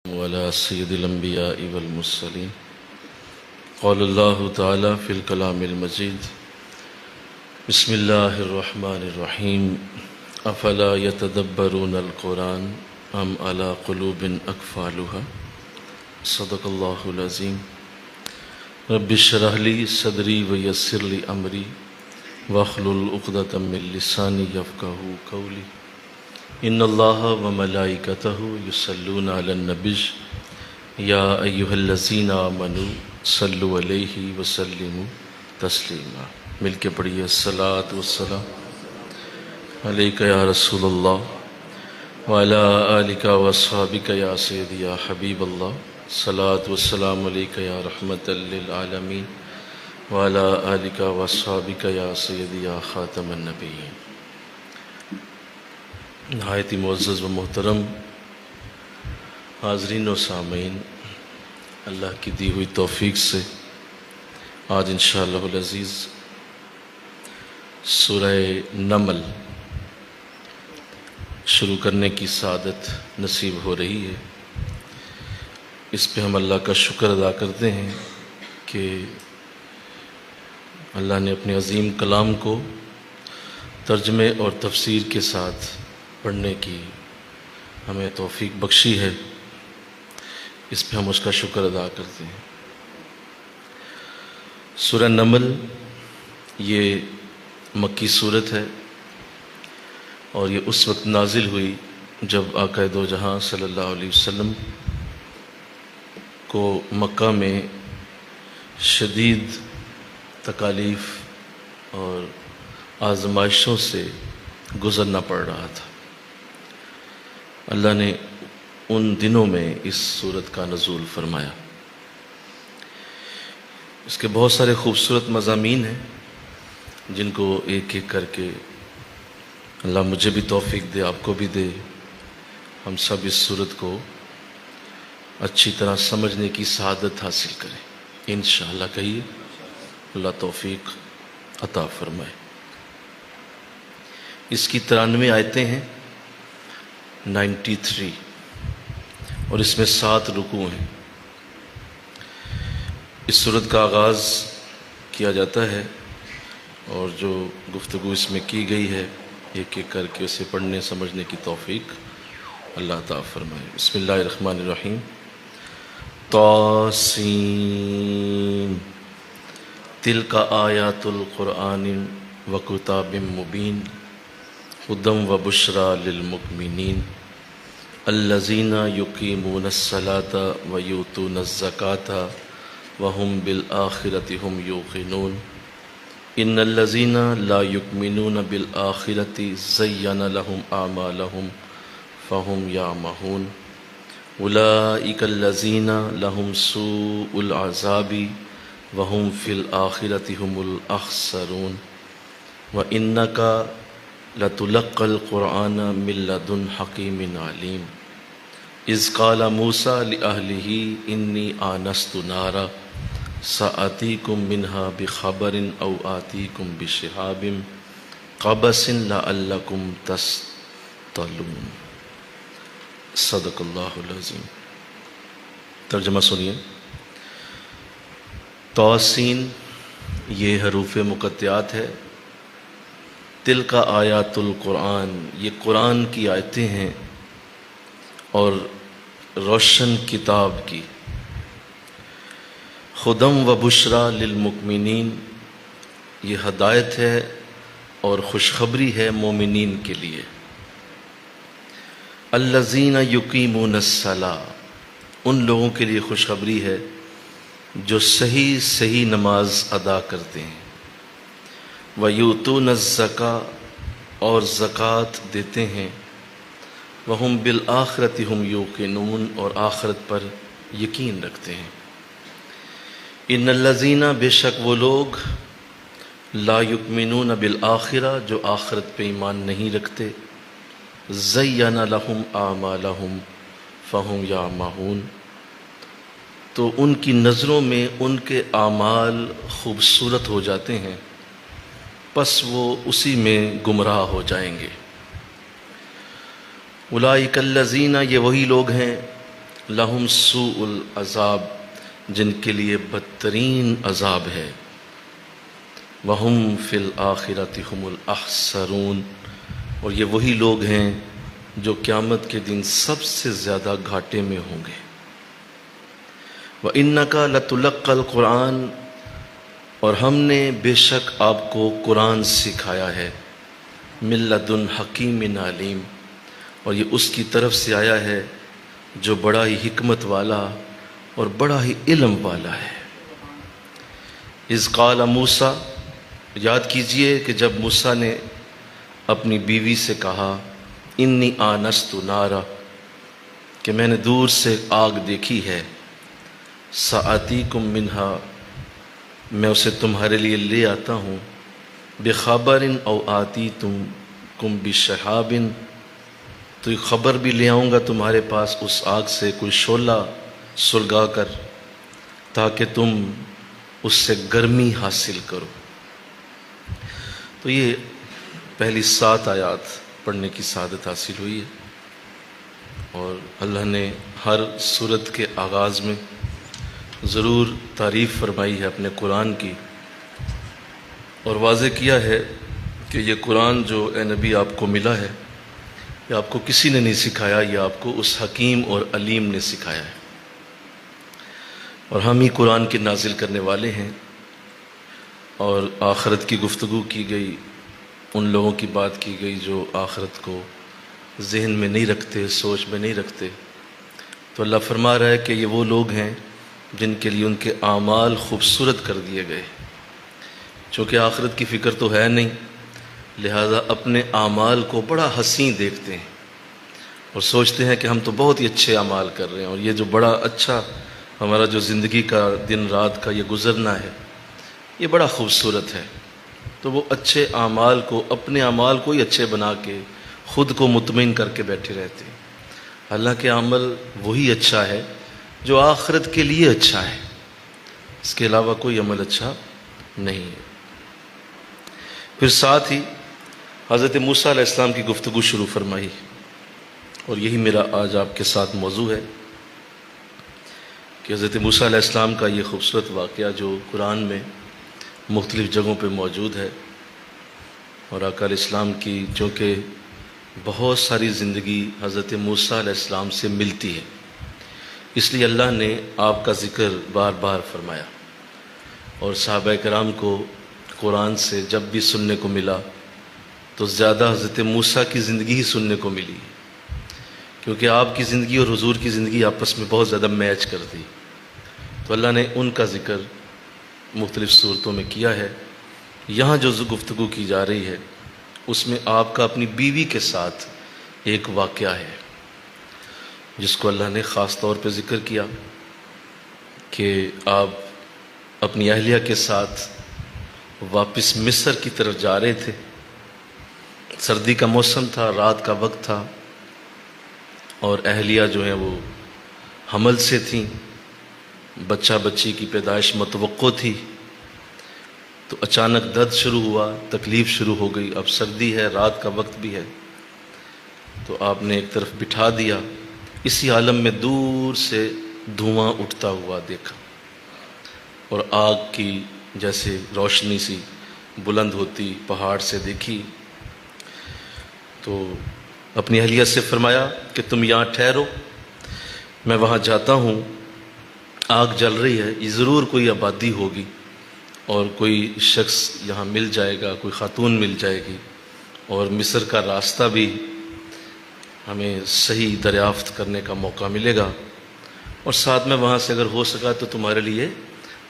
وعلى سيد الأنبياء والمرسلين. قال الله تعالى في الكلام المجيد: بسم الله الرحمن الرحيم. أفلا يتدبرون القرآن أم على قلوب أقفالها. صدق الله العظيم. رب اشرح لي صدري ويسر لي أمري واحلل عقدة من لساني يفقهوا قولي. ان اللہ وملائکتہ یصلون علی النبی یا ایہا الذین آمنوا صلوا علیہ وسلموا تسلیما. مل کے پڑھیے: الصلاۃ والسلام علیک یا رسول اللہ وعلی آلک واصحابک یا سیدی یا حبیب اللہ. الصلاۃ والسلام علیک یا رحمۃ للعالمین وعلی آلک واصحابک یا سیدی یا خاتم النبیین. نہایت ہی معزز و محترم حاضرین و سامعین، اللہ کی دی ہوئی توفیق سے آج انشاءاللہ العزیز سورہ نمل شروع کرنے کی سعادت نصیب ہو رہی ہے. اس پہ ہم اللہ کا شکر ادا کرتے ہیں کہ اللہ نے اپنے عظیم کلام کو ترجمے اور تفسیر کے ساتھ پڑھنے کی ہمیں توفیق بخشی ہے. اس پہ ہم اس کا شکر ادا کرتے ہیں. سورہ نمل یہ مکی صورت ہے اور یہ اس وقت نازل ہوئی جب آقا دو جہاں صلی اللہ علیہ وسلم کو مکہ میں شدید تکالیف اور آزمائشوں سے گزرنا پڑ رہا تھا. اللہ نے ان دنوں میں اس سورت کا نزول فرمایا. اس کے بہت سارے خوبصورت مضامین ہیں جن کو ایک ایک کر کے اللہ مجھے بھی توفیق دے، آپ کو بھی دے، ہم سب اس سورت کو اچھی طرح سمجھنے کی سعادت حاصل کریں انشاءاللہ. کہیے اللہ توفیق عطا فرمائے. اس کی 93 آیتیں ہیں، 93، اور اس میں 7 رکوع ہیں. اس سورت کا آغاز کیا جاتا ہے اور جو گفتگو اس میں کی گئی ہے ایک ایک کر کے اسے پڑھنے سمجھنے کی توفیق اللہ عطا فرمائے. بسم اللہ الرحمن الرحیم. طاسین تلک آیات القرآن وکتاب مبین ہدی وبشریٰ للمؤمنین الذین یقیمون الصلاة ویؤتون الزکاة وهم بالآخرة هم یوقنون. ان الذین لا یؤمنون بالآخرة زین لهم اعمالهم فهم یعمہون. اولئک الذین لهم سوء العذاب وهم فی الآخرة هم الاخسرون. وإنک لتلقى القرآن من لدن حکیم علیم. اذ قال موسیٰ لأہلہ انی آنست نارا سآتیکم منہا بخبر او آتیکم بشہاب قبس لعلکم تصطلون. صدق اللہ العظیم. ترجمہ سنیے. طاسین یہ حروف مقطعات ہے. تلک آیات القرآن یہ قرآن کی آیتیں ہیں اور روشن کتاب کی. ہدی و بشریٰ للمؤمنین یہ ہدایت ہے اور خوشخبری ہے مومنین کے لیے. الذین یقیمون الصلاۃ ان لوگوں کے لیے خوشخبری ہے جو صحیح نماز ادا کرتے ہیں. وَيُؤْتُونَ الزَّكَاةَ اور زکوٰۃ دیتے ہیں. وَهُمْ بِالْآخِرَةِ هُمْ يُوقِنُونَ اور آخرت پر یقین رکھتے ہیں. ان الذین بے شک وہ لوگ لا یؤمنون بالآخرہ جو آخرت پہ ایمان نہیں رکھتے. زین لہم اعمالہم فہم یعمہون تو ان کی نظروں میں ان کے اعمال خوبصورت ہو جاتے ہیں، پس وہ اسی میں گمراہ ہو جائیں گے. اولئک الذین یہ وہی لوگ ہیں لہم سوء العذاب، جن کے لیے بدترین عذاب ہے، وہم فی الآخرۃ ہم الاخسرون، اور یہ وہی لوگ ہیں جو قیامت کے دن سب سے زیادہ گھاٹے میں ہوں گے۔ وَإِنَّكَ لَتُلَقَّى الْقُرْآنَ، اور ہم نے بے شک آپ کو قرآن سکھایا ہے، مِن لَدُنْ حَکِیمٍ عَلِیمٍ، اور یہ اس کی طرف سے آیا ہے جو بڑا ہی حکمت والا اور بڑا ہی علم والا ہے۔ اذ قال موسیٰ، یاد کیجئے کہ جب موسیٰ نے اپنی بیوی سے کہا، انی آنست نارا، کہ میں نے دور سے آگ دیکھی ہے، سآتیکم منہا، میں اسے تمہارے لیے لے آتا ہوں، بخبر او آتیتکم بشہاب، تو ایک خبر بھی لے آؤں گا تمہارے پاس اس آگ سے کوئی شعلہ سلگا کر، تاکہ تم اس سے گرمی حاصل کرو۔ تو یہ پہلی 7 آیات پڑھنے کی سعادت حاصل ہوئی ہے، اور اللہ نے ہر سورت کے آغاز میں ضرور تعریف فرمائی ہے اپنے قرآن کی، اور واضح کیا ہے کہ یہ قرآن جو اے نبی آپ کو ملا ہے، یہ آپ کو کسی نے نہیں سکھایا، یہ آپ کو اس حکیم اور علیم نے سکھایا ہے، اور ہم ہی قرآن کے نازل کرنے والے ہیں۔ اور آخرت کی گفتگو کی گئی، ان لوگوں کی بات کی گئی جو آخرت کو ذہن میں نہیں رکھتے، سوچ میں نہیں رکھتے، تو اللہ فرما رہا ہے کہ یہ وہ لوگ ہیں جن کے لیے ان کے اعمال خوبصورت کر دیے گئے، چونکہ آخرت کی فکر تو ہے نہیں، لہذا اپنے اعمال کو بڑا حسین دیکھتے ہیں اور سوچتے ہیں کہ ہم تو بہت ہی اچھے اعمال کر رہے ہیں، اور یہ جو بڑا اچھا ہمارا جو زندگی کا دن رات کا یہ گزرنا ہے، یہ بڑا خوبصورت ہے۔ تو وہ اچھے اعمال کو، اپنے اعمال کو ہی اچھے بنا کے خود کو مطمئن کر کے بیٹھے رہتے ہیں۔ اللہ کے عمل وہی اچھا ہے جو آخرت کے لیے اچھا ہے، اس کے علاوہ کوئی عمل اچھا نہیں ہے۔ پھر ساتھ ہی حضرت موسیٰ علیہ السلام کی گفتگو شروع فرمائی، اور یہی میرا آج آپ کے ساتھ موضوع ہے کہ حضرت موسیٰ علیہ السلام کا یہ خوبصورت واقعہ جو قرآن میں مختلف جگہوں پہ موجود ہے، اور آقا علیہ السلام کی چونکہ بہت ساری زندگی حضرت موسیٰ علیہ السلام سے ملتی ہے، اس لیے اللہ نے آپ کا ذکر بار بار فرمایا، اور صحابہ کرام کو قرآن سے جب بھی سننے کو ملا تو زیادہ حضرت موسیٰ کی زندگی ہی سننے کو ملی، کیونکہ آپ کی زندگی اور حضور کی زندگی آپس میں بہت زیادہ میچ کرتی، تو اللہ نے ان کا ذکر مختلف صورتوں میں کیا ہے۔ یہاں جو گفتگو کی جا رہی ہے اس میں آپ کا اپنی بیوی کے ساتھ ایک واقعہ ہے جس کو اللہ نے خاص طور پہ ذکر کیا کہ آپ اپنی اہلیہ کے ساتھ واپس مصر کی طرف جا رہے تھے، سردی کا موسم تھا، رات کا وقت تھا، اور اہلیہ جو ہیں وہ حمل سے تھیں، بچہ بچی کی پیدائش متوقع تھی، تو اچانک درد شروع ہوا، تکلیف شروع ہو گئی، اب سردی ہے، رات کا وقت بھی ہے، تو آپ نے ایک طرف بٹھا دیا۔ اسی عالم میں دور سے دھواں اٹھتا ہوا دیکھا، اور آگ کی جیسے روشنی سی بلند ہوتی پہاڑ سے دیکھی، تو اپنی اہلیہ سے فرمایا کہ تم یہاں ٹھہرو، میں وہاں جاتا ہوں، آگ جل رہی ہے، یہ ضرور کوئی آبادی ہوگی اور کوئی شخص یہاں مل جائے گا، کوئی خاتون مل جائے گی، اور مصر کا راستہ بھی ہمیں صحیح دریافت کرنے کا موقع ملے گا، اور ساتھ میں وہاں سے اگر ہو سکا تو تمہارے لیے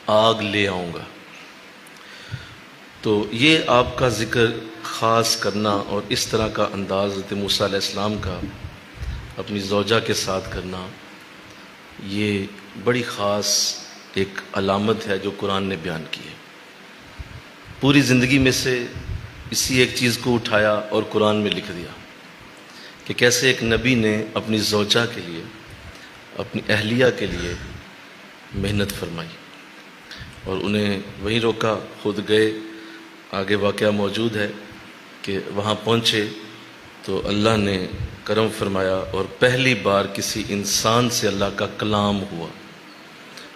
آگ لے آؤں گا۔ تو یہ آپ کا ذکر خاص کرنا اور اس طرح کا انداز حضرت موسیٰ علیہ السلام کا اپنی زوجہ کے ساتھ کرنا، یہ بڑی خاص ایک علامت ہے جو قرآن نے بیان کی ہے۔ پوری زندگی میں سے اسی ایک چیز کو اٹھایا اور قرآن میں لکھ دیا کہ کیسے ایک نبی نے اپنی زوجہ کے لیے، اپنی اہلیہ کے لیے محنت فرمائی اور انہیں وہیں روکا، خود گئے۔ آگے واقعہ موجود ہے کہ وہاں پہنچے تو اللہ نے کرم فرمایا اور پہلی بار کسی انسان سے اللہ کا کلام ہوا،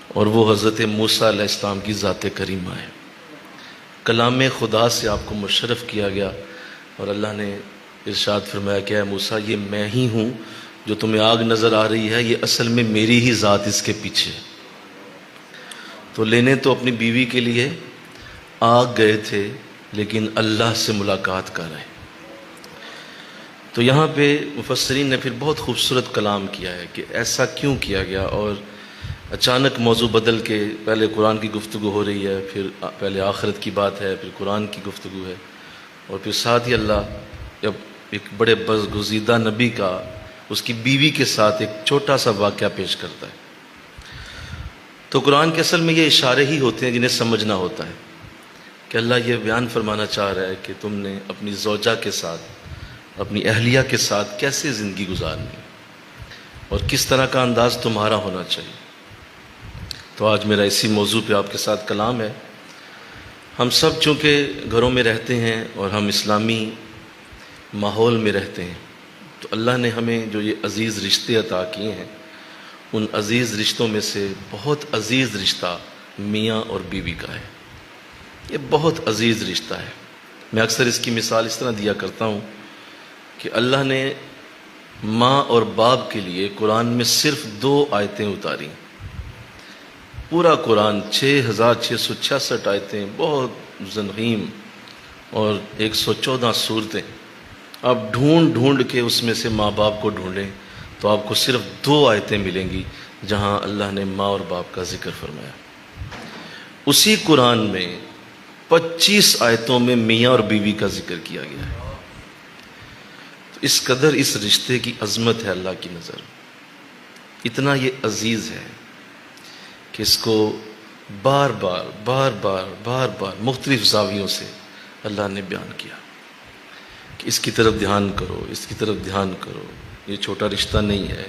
اور وہ حضرت موسیٰ علیہ السلام کی ذات کریمہ ہے۔ کلام خدا سے آپ کو مشرف کیا گیا، اور اللہ نے ارشاد فرمایا کہ اے موسیٰ، یہ میں ہی ہوں، جو تمہیں آگ نظر آ رہی ہے یہ اصل میں میری ہی ذات اس کے پیچھے۔ تو لینے تو اپنی بیوی کے لیے آگ گئے تھے، لیکن اللہ سے ملاقات کر رہے۔ تو یہاں پہ مفسرین نے پھر بہت خوبصورت کلام کیا ہے کہ ایسا کیوں کیا گیا، اور اچانک موضوع بدل کے پہلے قرآن کی گفتگو ہو رہی ہے، پھر پہلے آخرت کی بات ہے، پھر قرآن کی گفتگو ہے، اور پھر ساتھ ہی اللہ جب ایک بڑے برگزیدہ نبی کا اس کی بیوی کے ساتھ ایک چھوٹا سا واقعہ پیش کرتا ہے۔ تو قرآن کے اصل میں یہ اشارے ہی ہوتے ہیں جنہیں سمجھنا ہوتا ہے کہ اللہ یہ بیان فرمانا چاہ رہا ہے کہ تم نے اپنی زوجہ کے ساتھ، اپنی اہلیہ کے ساتھ کیسے زندگی گزارنی اور کس طرح کا انداز تمہارا ہونا چاہیے۔ تو آج میرا اسی موضوع پہ آپ کے ساتھ کلام ہے۔ ہم سب چونکہ گھروں میں رہتے ہیں اور ہم اسلامی ماحول میں رہتے ہیں، تو اللہ نے ہمیں جو یہ عزیز رشتے عطا کیے ہیں، ان عزیز رشتوں میں سے بہت عزیز رشتہ میاں اور بیوی کا ہے۔ یہ بہت عزیز رشتہ ہے۔ میں اکثر اس کی مثال اس طرح دیا کرتا ہوں کہ اللہ نے ماں اور باپ کے لیے قرآن میں صرف 2 آیتیں اتاری۔ پورا قرآن 6666 آیتیں، بہت ضخیم، اور 114 صورتیں۔ آپ ڈھونڈ ڈھونڈ کے اس میں سے ماں باپ کو ڈھونڈیں تو آپ کو صرف 2 آیتیں ملیں گی جہاں اللہ نے ماں اور باپ کا ذکر فرمایا۔ اسی قرآن میں 25 آیتوں میں میاں اور بیوی کا ذکر کیا گیا ہے۔ تو اس قدر اس رشتے کی عظمت ہے اللہ کی نظر، اتنا یہ عزیز ہے کہ اس کو بار بار مختلف زاویوں سے اللہ نے بیان کیا کہ اس کی طرف دھیان کرو، اس کی طرف دھیان کرو۔ یہ چھوٹا رشتہ نہیں ہے،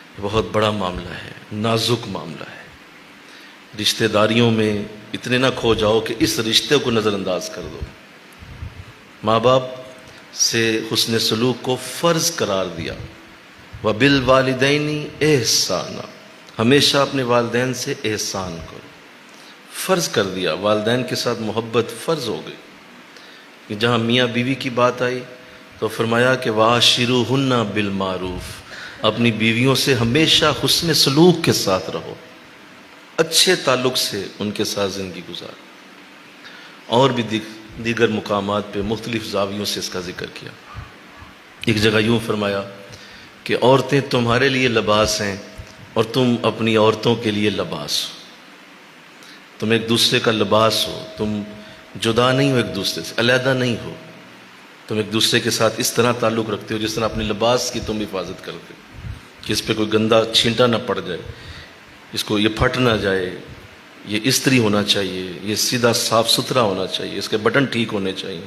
یہ بہت بڑا معاملہ ہے، نازک معاملہ ہے۔ رشتہ داریوں میں اتنے نہ کھو جاؤ کہ اس رشتے کو نظر انداز کر دو۔ ماں باپ سے حسن سلوک کو فرض قرار دیا، وَبِالْوَالِدَيْنِ احسانا، ہمیشہ اپنے والدین سے احسان کرو، فرض کر دیا۔ والدین کے ساتھ محبت فرض ہو گئی کہ جہاں میاں بیوی کی بات آئی تو فرمایا کہ وَعَاشِرُوهُنَّ بِالْمَعْرُوفِ، اپنی بیویوں سے ہمیشہ حسن سلوک کے ساتھ رہو، اچھے تعلق سے ان کے ساتھ زندگی گزار۔ اور بھی دیگر مقامات پہ مختلف زاویوں سے اس کا ذکر کیا۔ ایک جگہ یوں فرمایا کہ عورتیں تمہارے لیے لباس ہیں اور تم اپنی عورتوں کے لیے لباس ہو، تم ایک دوسرے کا لباس ہو، تم جدا نہیں ہو، ایک دوسرے سے علیحدہ نہیں ہو، تم ایک دوسرے کے ساتھ اس طرح تعلق رکھتے ہو جس طرح اپنے لباس کی تم حفاظت کرتے ہو کہ اس پہ کوئی گندا چھینٹا نہ پڑ جائے، اس کو یہ پھٹ نہ جائے، یہ استری ہونا چاہیے، یہ سیدھا صاف ستھرا ہونا چاہیے، اس کے بٹن ٹھیک ہونے چاہیے،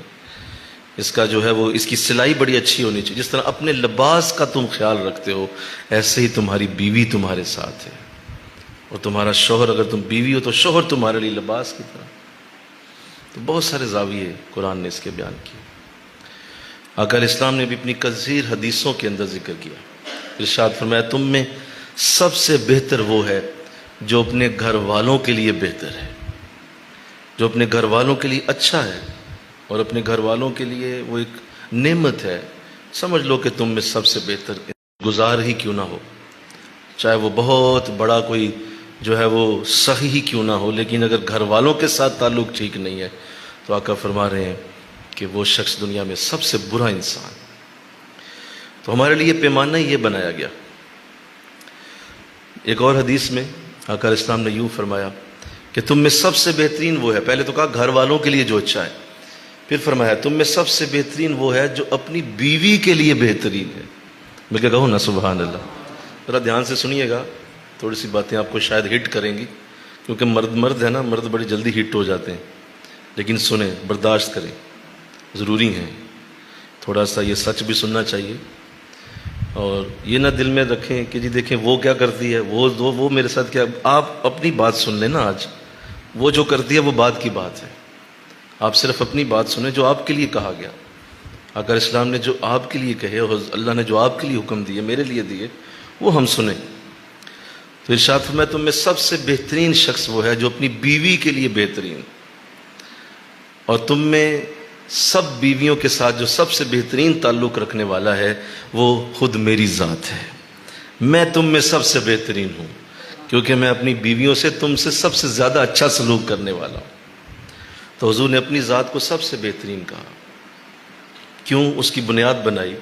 اس کا جو ہے وہ اس کی سلائی بڑی اچھی ہونی چاہیے۔ جس طرح اپنے لباس کا تم خیال رکھتے ہو، ایسے ہی تمہاری بیوی تمہارے ساتھ ہے، اور تمہارا شوہر، اگر تم بیوی ہو تو شوہر تمہارے لیے لباس کی طرح۔ تو بہت سارے زاویے قرآن نے اس کے بیان کیے۔ آقا علیہ السلام نے بھی اپنی کثیر حدیثوں کے اندر ذکر کیا۔ ارشاد فرمایا تم میں سب سے بہتر وہ ہے جو اپنے گھر والوں کے لیے بہتر ہے، جو اپنے گھر والوں کے لیے اچھا ہے، اور اپنے گھر والوں کے لیے وہ ایک نعمت ہے۔ سمجھ لو کہ تم میں سب سے بہتر گزار ہی کیوں نہ ہو، چاہے وہ بہت بڑا کوئی جو ہے وہ صحیح ہی کیوں نہ ہو، لیکن اگر گھر والوں کے ساتھ تعلق ٹھیک نہیں ہے تو آقا فرما رہے ہیں کہ وہ شخص دنیا میں سب سے برا انسان۔ تو ہمارے لیے پیمانہ یہ بنایا گیا۔ ایک اور حدیث میں آقا علیہ السلام نے یوں فرمایا کہ تم میں سب سے بہترین وہ ہے، پہلے تو کہا گھر والوں کے لیے جو اچھا ہے، پھر فرمایا تم میں سب سے بہترین وہ ہے جو اپنی بیوی کے لیے بہترین ہے۔ میں کیا کہوں نا، سبحان اللہ۔ ذرا دھیان سے سنیے گا، تھوڑی سی باتیں آپ کو شاید ہٹ کریں گی، کیونکہ مرد ہے نا، مرد بڑی جلدی ہٹ ہو جاتے ہیں، لیکن سنیں، برداشت کریں، ضروری ہیں، تھوڑا سا یہ سچ بھی سننا چاہیے، اور یہ نہ دل میں رکھیں کہ جی دیکھیں وہ کیا کرتی ہے، وہ میرے ساتھ کیا۔ آپ اپنی بات سن لیں نا، آج وہ جو کرتی ہے وہ بات کی بات ہے، آپ صرف اپنی بات سنیں جو آپ کے لیے کہا گیا۔ اگر اسلام نے جو آپ کے لیے کہے اور اللہ نے جو آپ کے لیے حکم دیے میرے لیے دیے وہ ہم سنیں. تو ارشاد فرمایا تم میں سب سے بہترین شخص وہ ہے جو اپنی بیوی کے لیے بہترین، اور تم میں سب بیویوں کے ساتھ جو سب سے بہترین تعلق رکھنے والا ہے وہ خود میری ذات ہے. میں تم میں سب سے بہترین ہوں کیونکہ میں اپنی بیویوں سے تم سے سب سے زیادہ اچھا سلوک کرنے والا ہوں. تو حضور نے اپنی ذات کو سب سے بہترین کہا. کیوں؟ اس کی بنیاد بنائی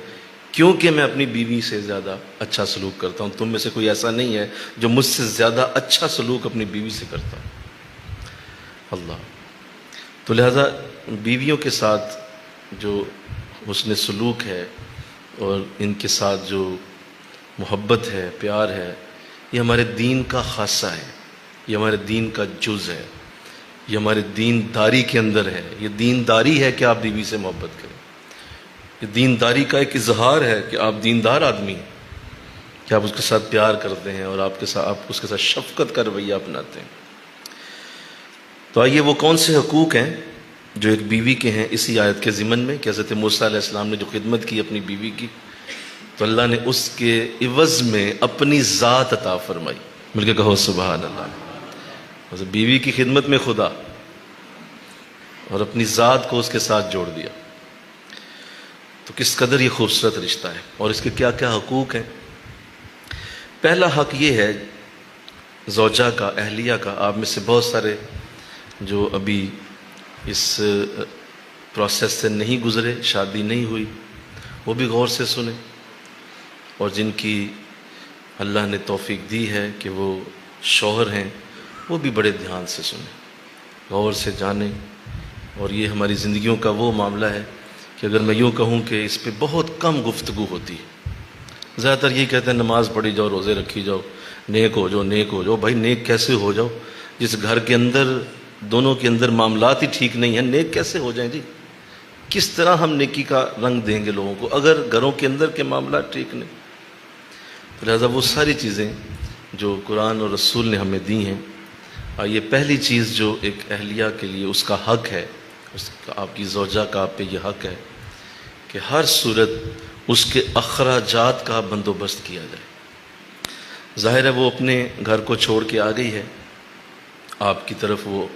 کیونکہ میں اپنی بیوی سے زیادہ اچھا سلوک کرتا ہوں. تم میں سے کوئی ایسا نہیں ہے جو مجھ سے زیادہ اچھا سلوک اپنی بیوی سے کرتا ہوں. اللہ. تو لہذا بیویوں کے ساتھ جو حسن سلوک ہے اور ان کے ساتھ جو محبت ہے، پیار ہے، یہ ہمارے دین کا خاصہ ہے، یہ ہمارے دین کا جز ہے، یہ ہمارے دینداری کے اندر ہے. یہ دینداری ہے کہ آپ بیوی سے محبت کریں. یہ دینداری کا ایک اظہار ہے کہ آپ دیندار آدمی ہیں، کہ آپ اس کے ساتھ پیار کرتے ہیں اور آپ اس کے ساتھ شفقت کا رویہ اپناتے ہیں. تو آئیے وہ کون سے حقوق ہیں جو ایک بیوی کے ہیں اسی آیت کے ضمن میں کہ حضرت موسیٰ علیہ السلام نے جو خدمت کی اپنی بیوی کی تو اللہ نے اس کے عوض میں اپنی ذات عطا فرمائی. مل کے کہو سبحان اللہ. بیوی کی خدمت میں خدا اور اپنی ذات کو اس کے ساتھ جوڑ دیا. تو کس قدر یہ خوبصورت رشتہ ہے اور اس کے کیا کیا حقوق ہیں. پہلا حق یہ ہے زوجہ کا، اہلیہ کا. آپ میں سے بہت سارے جو ابھی اس پروسیس سے نہیں گزرے، شادی نہیں ہوئی، وہ بھی غور سے سنیں، اور جن کی اللہ نے توفیق دی ہے کہ وہ شوہر ہیں وہ بھی بڑے دھیان سے سنیں، غور سے جانیں. اور یہ ہماری زندگیوں کا وہ معاملہ ہے کہ اگر میں یوں کہوں کہ اس پہ بہت کم گفتگو ہوتی ہے. زیادہ تر یہ کہتے ہیں نماز پڑھی جاؤ، روزے رکھی جاؤ، نیک ہو جاؤ، نیک ہو جاؤ. بھائی نیک کیسے ہو جاؤ جس گھر کے اندر دونوں کے اندر معاملات ہی ٹھیک نہیں ہیں؟ نیک کیسے ہو جائیں جی؟ کس طرح ہم نیکی کا رنگ دیں گے لوگوں کو اگر گھروں کے اندر کے معاملات ٹھیک نہیں؟ تو لہٰذا وہ ساری چیزیں جو قرآن اور رسول نے ہمیں دی ہیں. یہ پہلی چیز جو ایک اہلیہ کے لیے اس کا حق ہے، اس کا، آپ کی زوجہ کا آپ پہ یہ حق ہے کہ ہر صورت اس کے اخراجات کا بندوبست کیا جائے. ظاہر ہے وہ اپنے گھر کو چھوڑ کے آ گئی ہے، آپ کی طرف وہ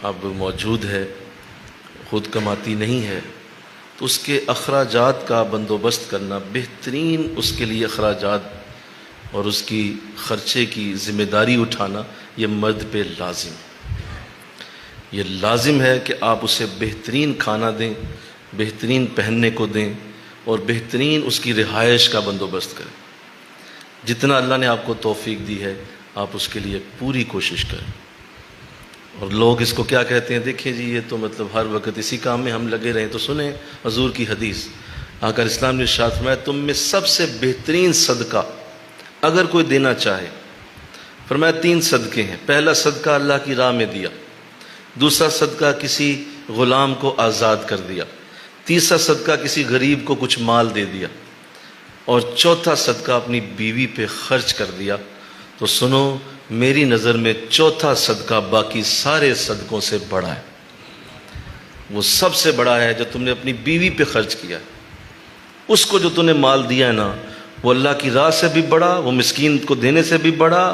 اب موجود ہے، خود کماتی نہیں ہے، تو اس کے اخراجات کا بندوبست کرنا، بہترین اس کے لیے اخراجات اور اس کی خرچے کی ذمہ داری اٹھانا یہ مرد پہ لازم ہے. یہ لازم ہے کہ آپ اسے بہترین کھانا دیں، بہترین پہننے کو دیں اور بہترین اس کی رہائش کا بندوبست کریں. جتنا اللہ نے آپ کو توفیق دی ہے آپ اس کے لیے پوری کوشش کریں. اور لوگ اس کو کیا کہتے ہیں، دیکھیں جی یہ تو مطلب ہر وقت اسی کام میں ہم لگے رہیں. تو سنیں حضور کی حدیث. آقا اسلام نے ارشاد فرمایا تم میں سب سے بہترین صدقہ اگر کوئی دینا چاہے، فرمایا 3 صدقے ہیں. پہلا صدقہ اللہ کی راہ میں دیا، دوسرا صدقہ کسی غلام کو آزاد کر دیا، تیسرا صدقہ کسی غریب کو کچھ مال دے دیا، اور چوتھا صدقہ اپنی بیوی پہ خرچ کر دیا. تو سنو میری نظر میں چوتھا صدقہ باقی سارے صدقوں سے بڑا ہے. وہ سب سے بڑا ہے جو تم نے اپنی بیوی پہ خرچ کیا. اس کو جو تم نے مال دیا ہے نا، وہ اللہ کی راہ سے بھی بڑا، وہ مسکین کو دینے سے بھی بڑا،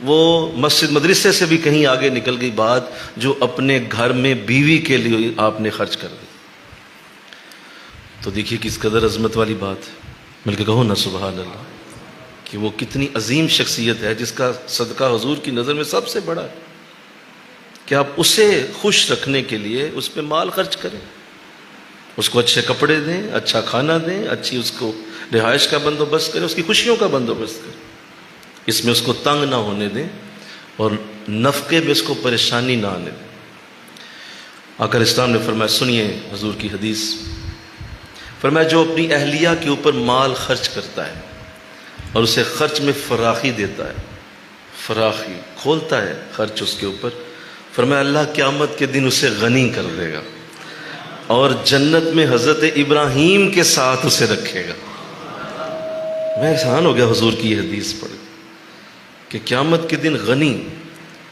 وہ مسجد مدرسے سے بھی کہیں آگے نکل گئی بات جو اپنے گھر میں بیوی کے لیے آپ نے خرچ کر دی. تو دیکھیے کس قدر عظمت والی بات ہے. مل کے کہو نا سبحان اللہ، کہ وہ کتنی عظیم شخصیت ہے جس کا صدقہ حضور کی نظر میں سب سے بڑا ہے کہ آپ اسے خوش رکھنے کے لیے اس پہ مال خرچ کریں، اس کو اچھے کپڑے دیں، اچھا کھانا دیں، اچھی اس کو رہائش کا بندوبست کریں، اس کی خوشیوں کا بندوبست کریں. اس میں اس کو تنگ نہ ہونے دیں اور نفقے میں اس کو پریشانی نہ آنے دیں. آقا اسلام نے فرمایا، سنیے حضور کی حدیث، فرمایا جو اپنی اہلیہ کے اوپر مال خرچ کرتا ہے اور اسے خرچ میں فراخی دیتا ہے، فراخی کھولتا ہے خرچ اس کے اوپر، فرمایا اللہ قیامت کے دن اسے غنی کر دے گا اور جنت میں حضرت ابراہیم کے ساتھ اسے رکھے گا. میں حیران ہو گیا حضور کی یہ حدیث پڑھ کہ قیامت کے دن غنی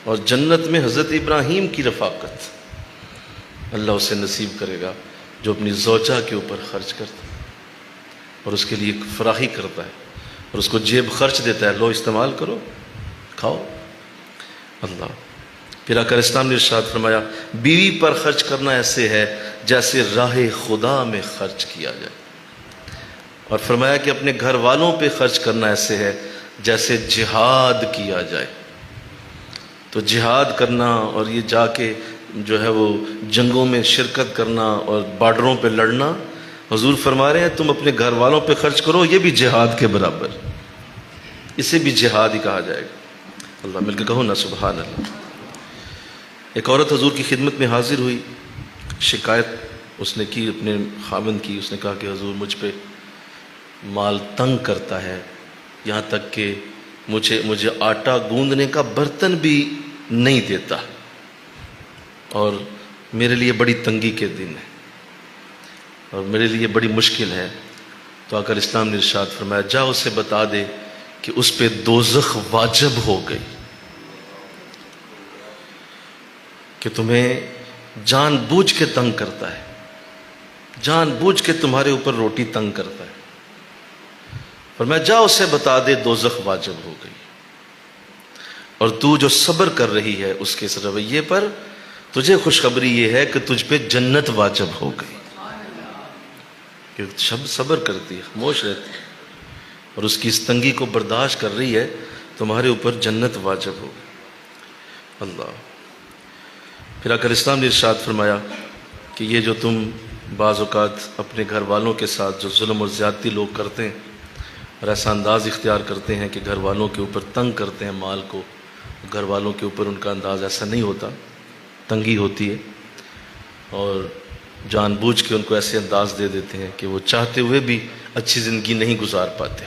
اور جنت میں حضرت ابراہیم کی رفاقت اللہ اسے نصیب کرے گا. جو اپنی زوجہ کے اوپر خرچ کرتا ہے اور اس کے لیے فراخی کرتا ہے اور اس کو جیب خرچ دیتا ہے، لو استعمال کرو، کھاؤ۔ اللہ پھر آقا اسلام نے ارشاد فرمایا بیوی پر خرچ کرنا ایسے ہے جیسے راہ خدا میں خرچ کیا جائے، اور فرمایا کہ اپنے گھر والوں پہ خرچ کرنا ایسے ہے جیسے جہاد کیا جائے۔ تو جہاد کرنا اور یہ جا کے جو ہے وہ جنگوں میں شرکت کرنا اور بارڈروں پہ لڑنا، حضور فرما رہے ہیں تم اپنے گھر والوں پہ خرچ کرو، یہ بھی جہاد کے برابر، اسے بھی جہاد ہی کہا جائے گا۔ اللہ مل کے کہو نا سبحان اللہ۔ ایک عورت حضور کی خدمت میں حاضر ہوئی، شکایت اس نے کی اپنے خاوند کی، اس نے کہا کہ حضور مجھ پہ مال تنگ کرتا ہے، یہاں تک کہ مجھے آٹا گوندنے کا برتن بھی نہیں دیتا، اور میرے لیے بڑی تنگی کے دن ہے اور میرے لیے بڑی مشکل ہے۔ تو آقا اسلام نے ارشاد فرمایا جا اسے بتا دے کہ اس پہ دوزخ واجب ہو گئی، کہ تمہیں جان بوجھ کے تنگ کرتا ہے، جان بوجھ کے تمہارے اوپر روٹی تنگ کرتا ہے، فرمایا جا اسے بتا دے دوزخ واجب ہو گئی، اور تو جو صبر کر رہی ہے اس کے اس رویے پر تجھے خوشخبری یہ ہے کہ تجھ پہ جنت واجب ہو گئی، کہ شب صبر کرتی ہے، خاموش رہتی ہے اور اس کی اس تنگی کو برداشت کر رہی ہے، تمہارے اوپر جنت واجب ہو گئی۔ اللہ پھر آقا اسلام نے ارشاد فرمایا کہ یہ جو تم بعض اوقات اپنے گھر والوں کے ساتھ جو ظلم اور زیادتی لوگ کرتے ہیں اور ایسا انداز اختیار کرتے ہیں کہ گھر والوں کے اوپر تنگ کرتے ہیں مال کو، گھر والوں کے اوپر ان کا انداز ایسا نہیں ہوتا، تنگی ہوتی ہے، اور جان بوجھ کے ان کو ایسے انداز دے دیتے ہیں کہ وہ چاہتے ہوئے بھی اچھی زندگی نہیں گزار پاتے،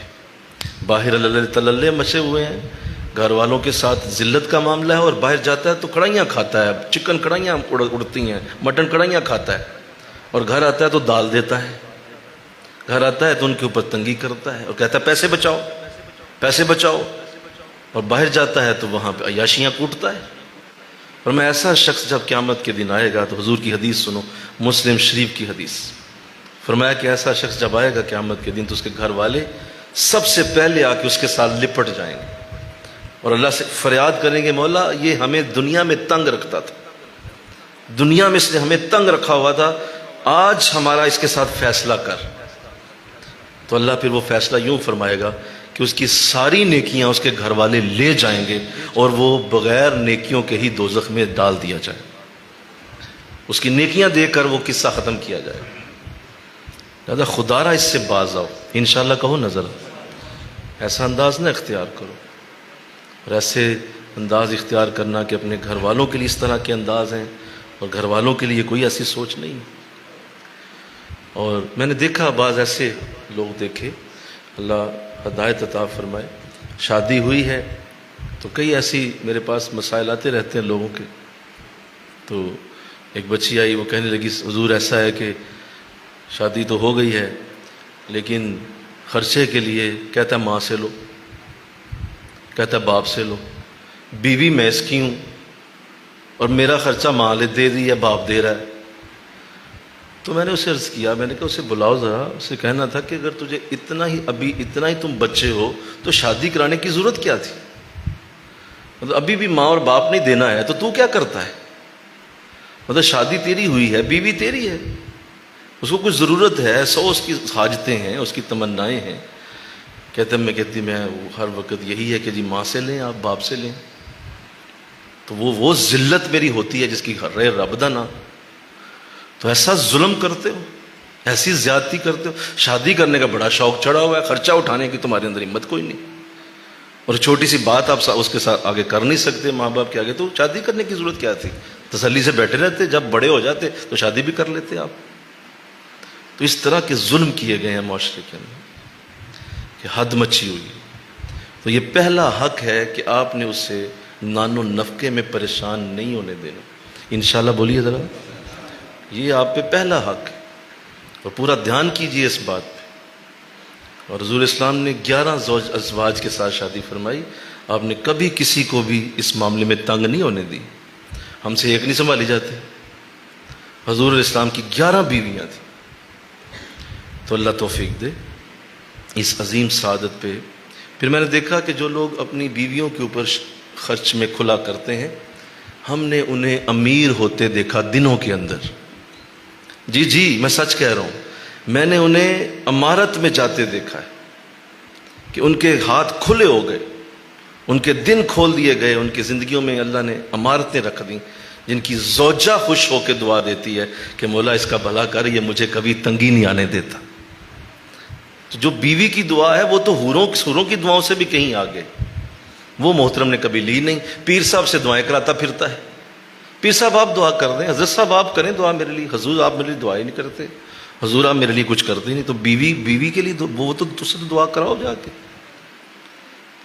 باہر اللہ تللے مچے ہوئے ہیں، گھر والوں کے ساتھ ذلت کا معاملہ ہے، اور باہر جاتا ہے تو کڑھائیاں کھاتا ہے، چکن کڑھائیاں اڑتی ہیں، مٹن کڑھائیاں کھاتا ہے، اور گھر آتا ہے تو دال دیتا ہے، گھر آتا ہے تو ان کے اوپر تنگی کرتا ہے اور کہتا ہے پیسے بچاؤ پیسے بچاؤ، اور باہر جاتا ہے تو وہاں پہ عیاشیاں کوٹتا ہے۔ اور میں ایسا شخص جب قیامت کے دن آئے گا تو حضور کی حدیث سنو، مسلم شریف کی حدیث، فرمایا کہ ایسا شخص جب آئے گا قیامت کے دن تو اس کے گھر والے سب سے پہلے آ کے اس کے ساتھ لپٹ جائیں گے اور اللہ سے فریاد کریں گے مولا یہ ہمیں دنیا میں تنگ رکھتا تھا، دنیا میں اس نے ہمیں تنگ رکھا ہوا تھا، آج ہمارا اس کے ساتھ فیصلہ کر۔ تو اللہ پھر وہ فیصلہ یوں فرمائے گا کہ اس کی ساری نیکیاں اس کے گھر والے لے جائیں گے اور وہ بغیر نیکیوں کے ہی دوزخ میں ڈال دیا جائے، اس کی نیکیاں دے کر وہ قصہ ختم کیا جائے۔ لہذا خدا را اس سے باز آؤ، انشاءاللہ کہو نظر، ایسا انداز نہ اختیار کرو، اور ایسے انداز اختیار کرنا کہ اپنے گھر والوں کے لیے اس طرح کے انداز ہیں اور گھر والوں کے لیے کوئی ایسی سوچ نہیں۔ اور میں نے دیکھا بعض ایسے لوگ دیکھے، اللہ ہدایت عطا فرمائے، شادی ہوئی ہے تو کئی ایسی میرے پاس مسائل آتے رہتے ہیں لوگوں کے، تو ایک بچی آئی، وہ کہنے لگی حضور ایسا ہے کہ شادی تو ہو گئی ہے لیکن خرچے کے لیے کہتا ہے ماں سے لو، کہتا ہے باپ سے لو، بیوی میں اس کی ہوں اور میرا خرچہ ماں لے دے دی یا باپ دے رہا ہے۔ تو میں نے اسے عرض کیا، میں نے کہا اسے بلاؤ ذرا، اسے کہنا تھا کہ اگر تجھے اتنا ہی تم بچے ہو تو شادی کرانے کی ضرورت کیا تھی؟ مطلب ابھی بھی ماں اور باپ نہیں دینا ہے تو کیا کرتا ہے؟ مطلب شادی تیری ہوئی ہے، بیوی تیری ہے، اس کو کچھ ضرورت ہے، اس کی حاجتیں ہیں، اس کی تمنائیں ہیں، کہتی میں ہر وقت یہی ہے کہ جی ماں سے لیں آپ باپ سے لیں، تو وہ ذلت میری ہوتی ہے جس کی رب دا نا۔ تو ایسا ظلم کرتے ہو، ایسی زیادتی کرتے ہو، شادی کرنے کا بڑا شوق چڑھا ہوا ہے، خرچہ اٹھانے کی تمہارے اندر ہمت کوئی نہیں، اور چھوٹی سی بات آپ اس کے ساتھ آگے کر نہیں سکتے ماں باپ کے آگے، تو شادی کرنے کی ضرورت کیا تھی؟ تسلی سے بیٹھے رہتے، جب بڑے ہو جاتے تو شادی بھی کر لیتے آپ۔ تو اس طرح کے ظلم کیے گئے ہیں معاشرے کے اندر کہ حد مچی ہوئی۔ تو یہ پہلا حق ہے کہ آپ نے اسے نان و نفقے میں پریشان نہیں ہونے دینا، انشاءاللہ بولیے ذرا، یہ آپ پہ پہلا حق ہے، اور پورا دھیان کیجئے اس بات پہ۔ اور حضور اسلام نے 11 ازواج کے ساتھ شادی فرمائی، آپ نے کبھی کسی کو بھی اس معاملے میں تنگ نہیں ہونے دی۔ ہم سے ایک نہیں سنبھالی جاتی، حضور علیہ السلام کی 11 بیویاں تھیں. تو اللہ توفیق دے اس عظیم سعادت پہ. پھر میں نے دیکھا کہ جو لوگ اپنی بیویوں کے اوپر خرچ میں کھلا کرتے ہیں، ہم نے انہیں امیر ہوتے دیکھا دنوں کے اندر. جی میں سچ کہہ رہا ہوں، میں نے انہیں امارت میں جاتے دیکھا ہے کہ ان کے ہاتھ کھلے ہو گئے، ان کے دن کھول دیے گئے، ان کی زندگیوں میں اللہ نے امارتیں رکھ دیں جن کی زوجہ خوش ہو کے دعا دیتی ہے کہ مولا اس کا بھلا کر، یہ مجھے کبھی تنگی نہیں آنے دیتا. تو جو بیوی کی دعا ہے وہ تو حوروں کی دعاؤں سے بھی کہیں آگے. وہ محترم نے کبھی لی نہیں. پیر صاحب سے دعائیں کراتا پھرتا ہے. پیر صاحب آپ دعا کر دیں، حضرت صاحب آپ کریں دعا میرے لیے. حضور آپ میرے لیے دعا ہی نہیں کرتے، حضور آپ میرے لیے کچھ کرتے نہیں. تو بیوی کے لیے وہ تو تجھ سے دعا کراؤ جا کے.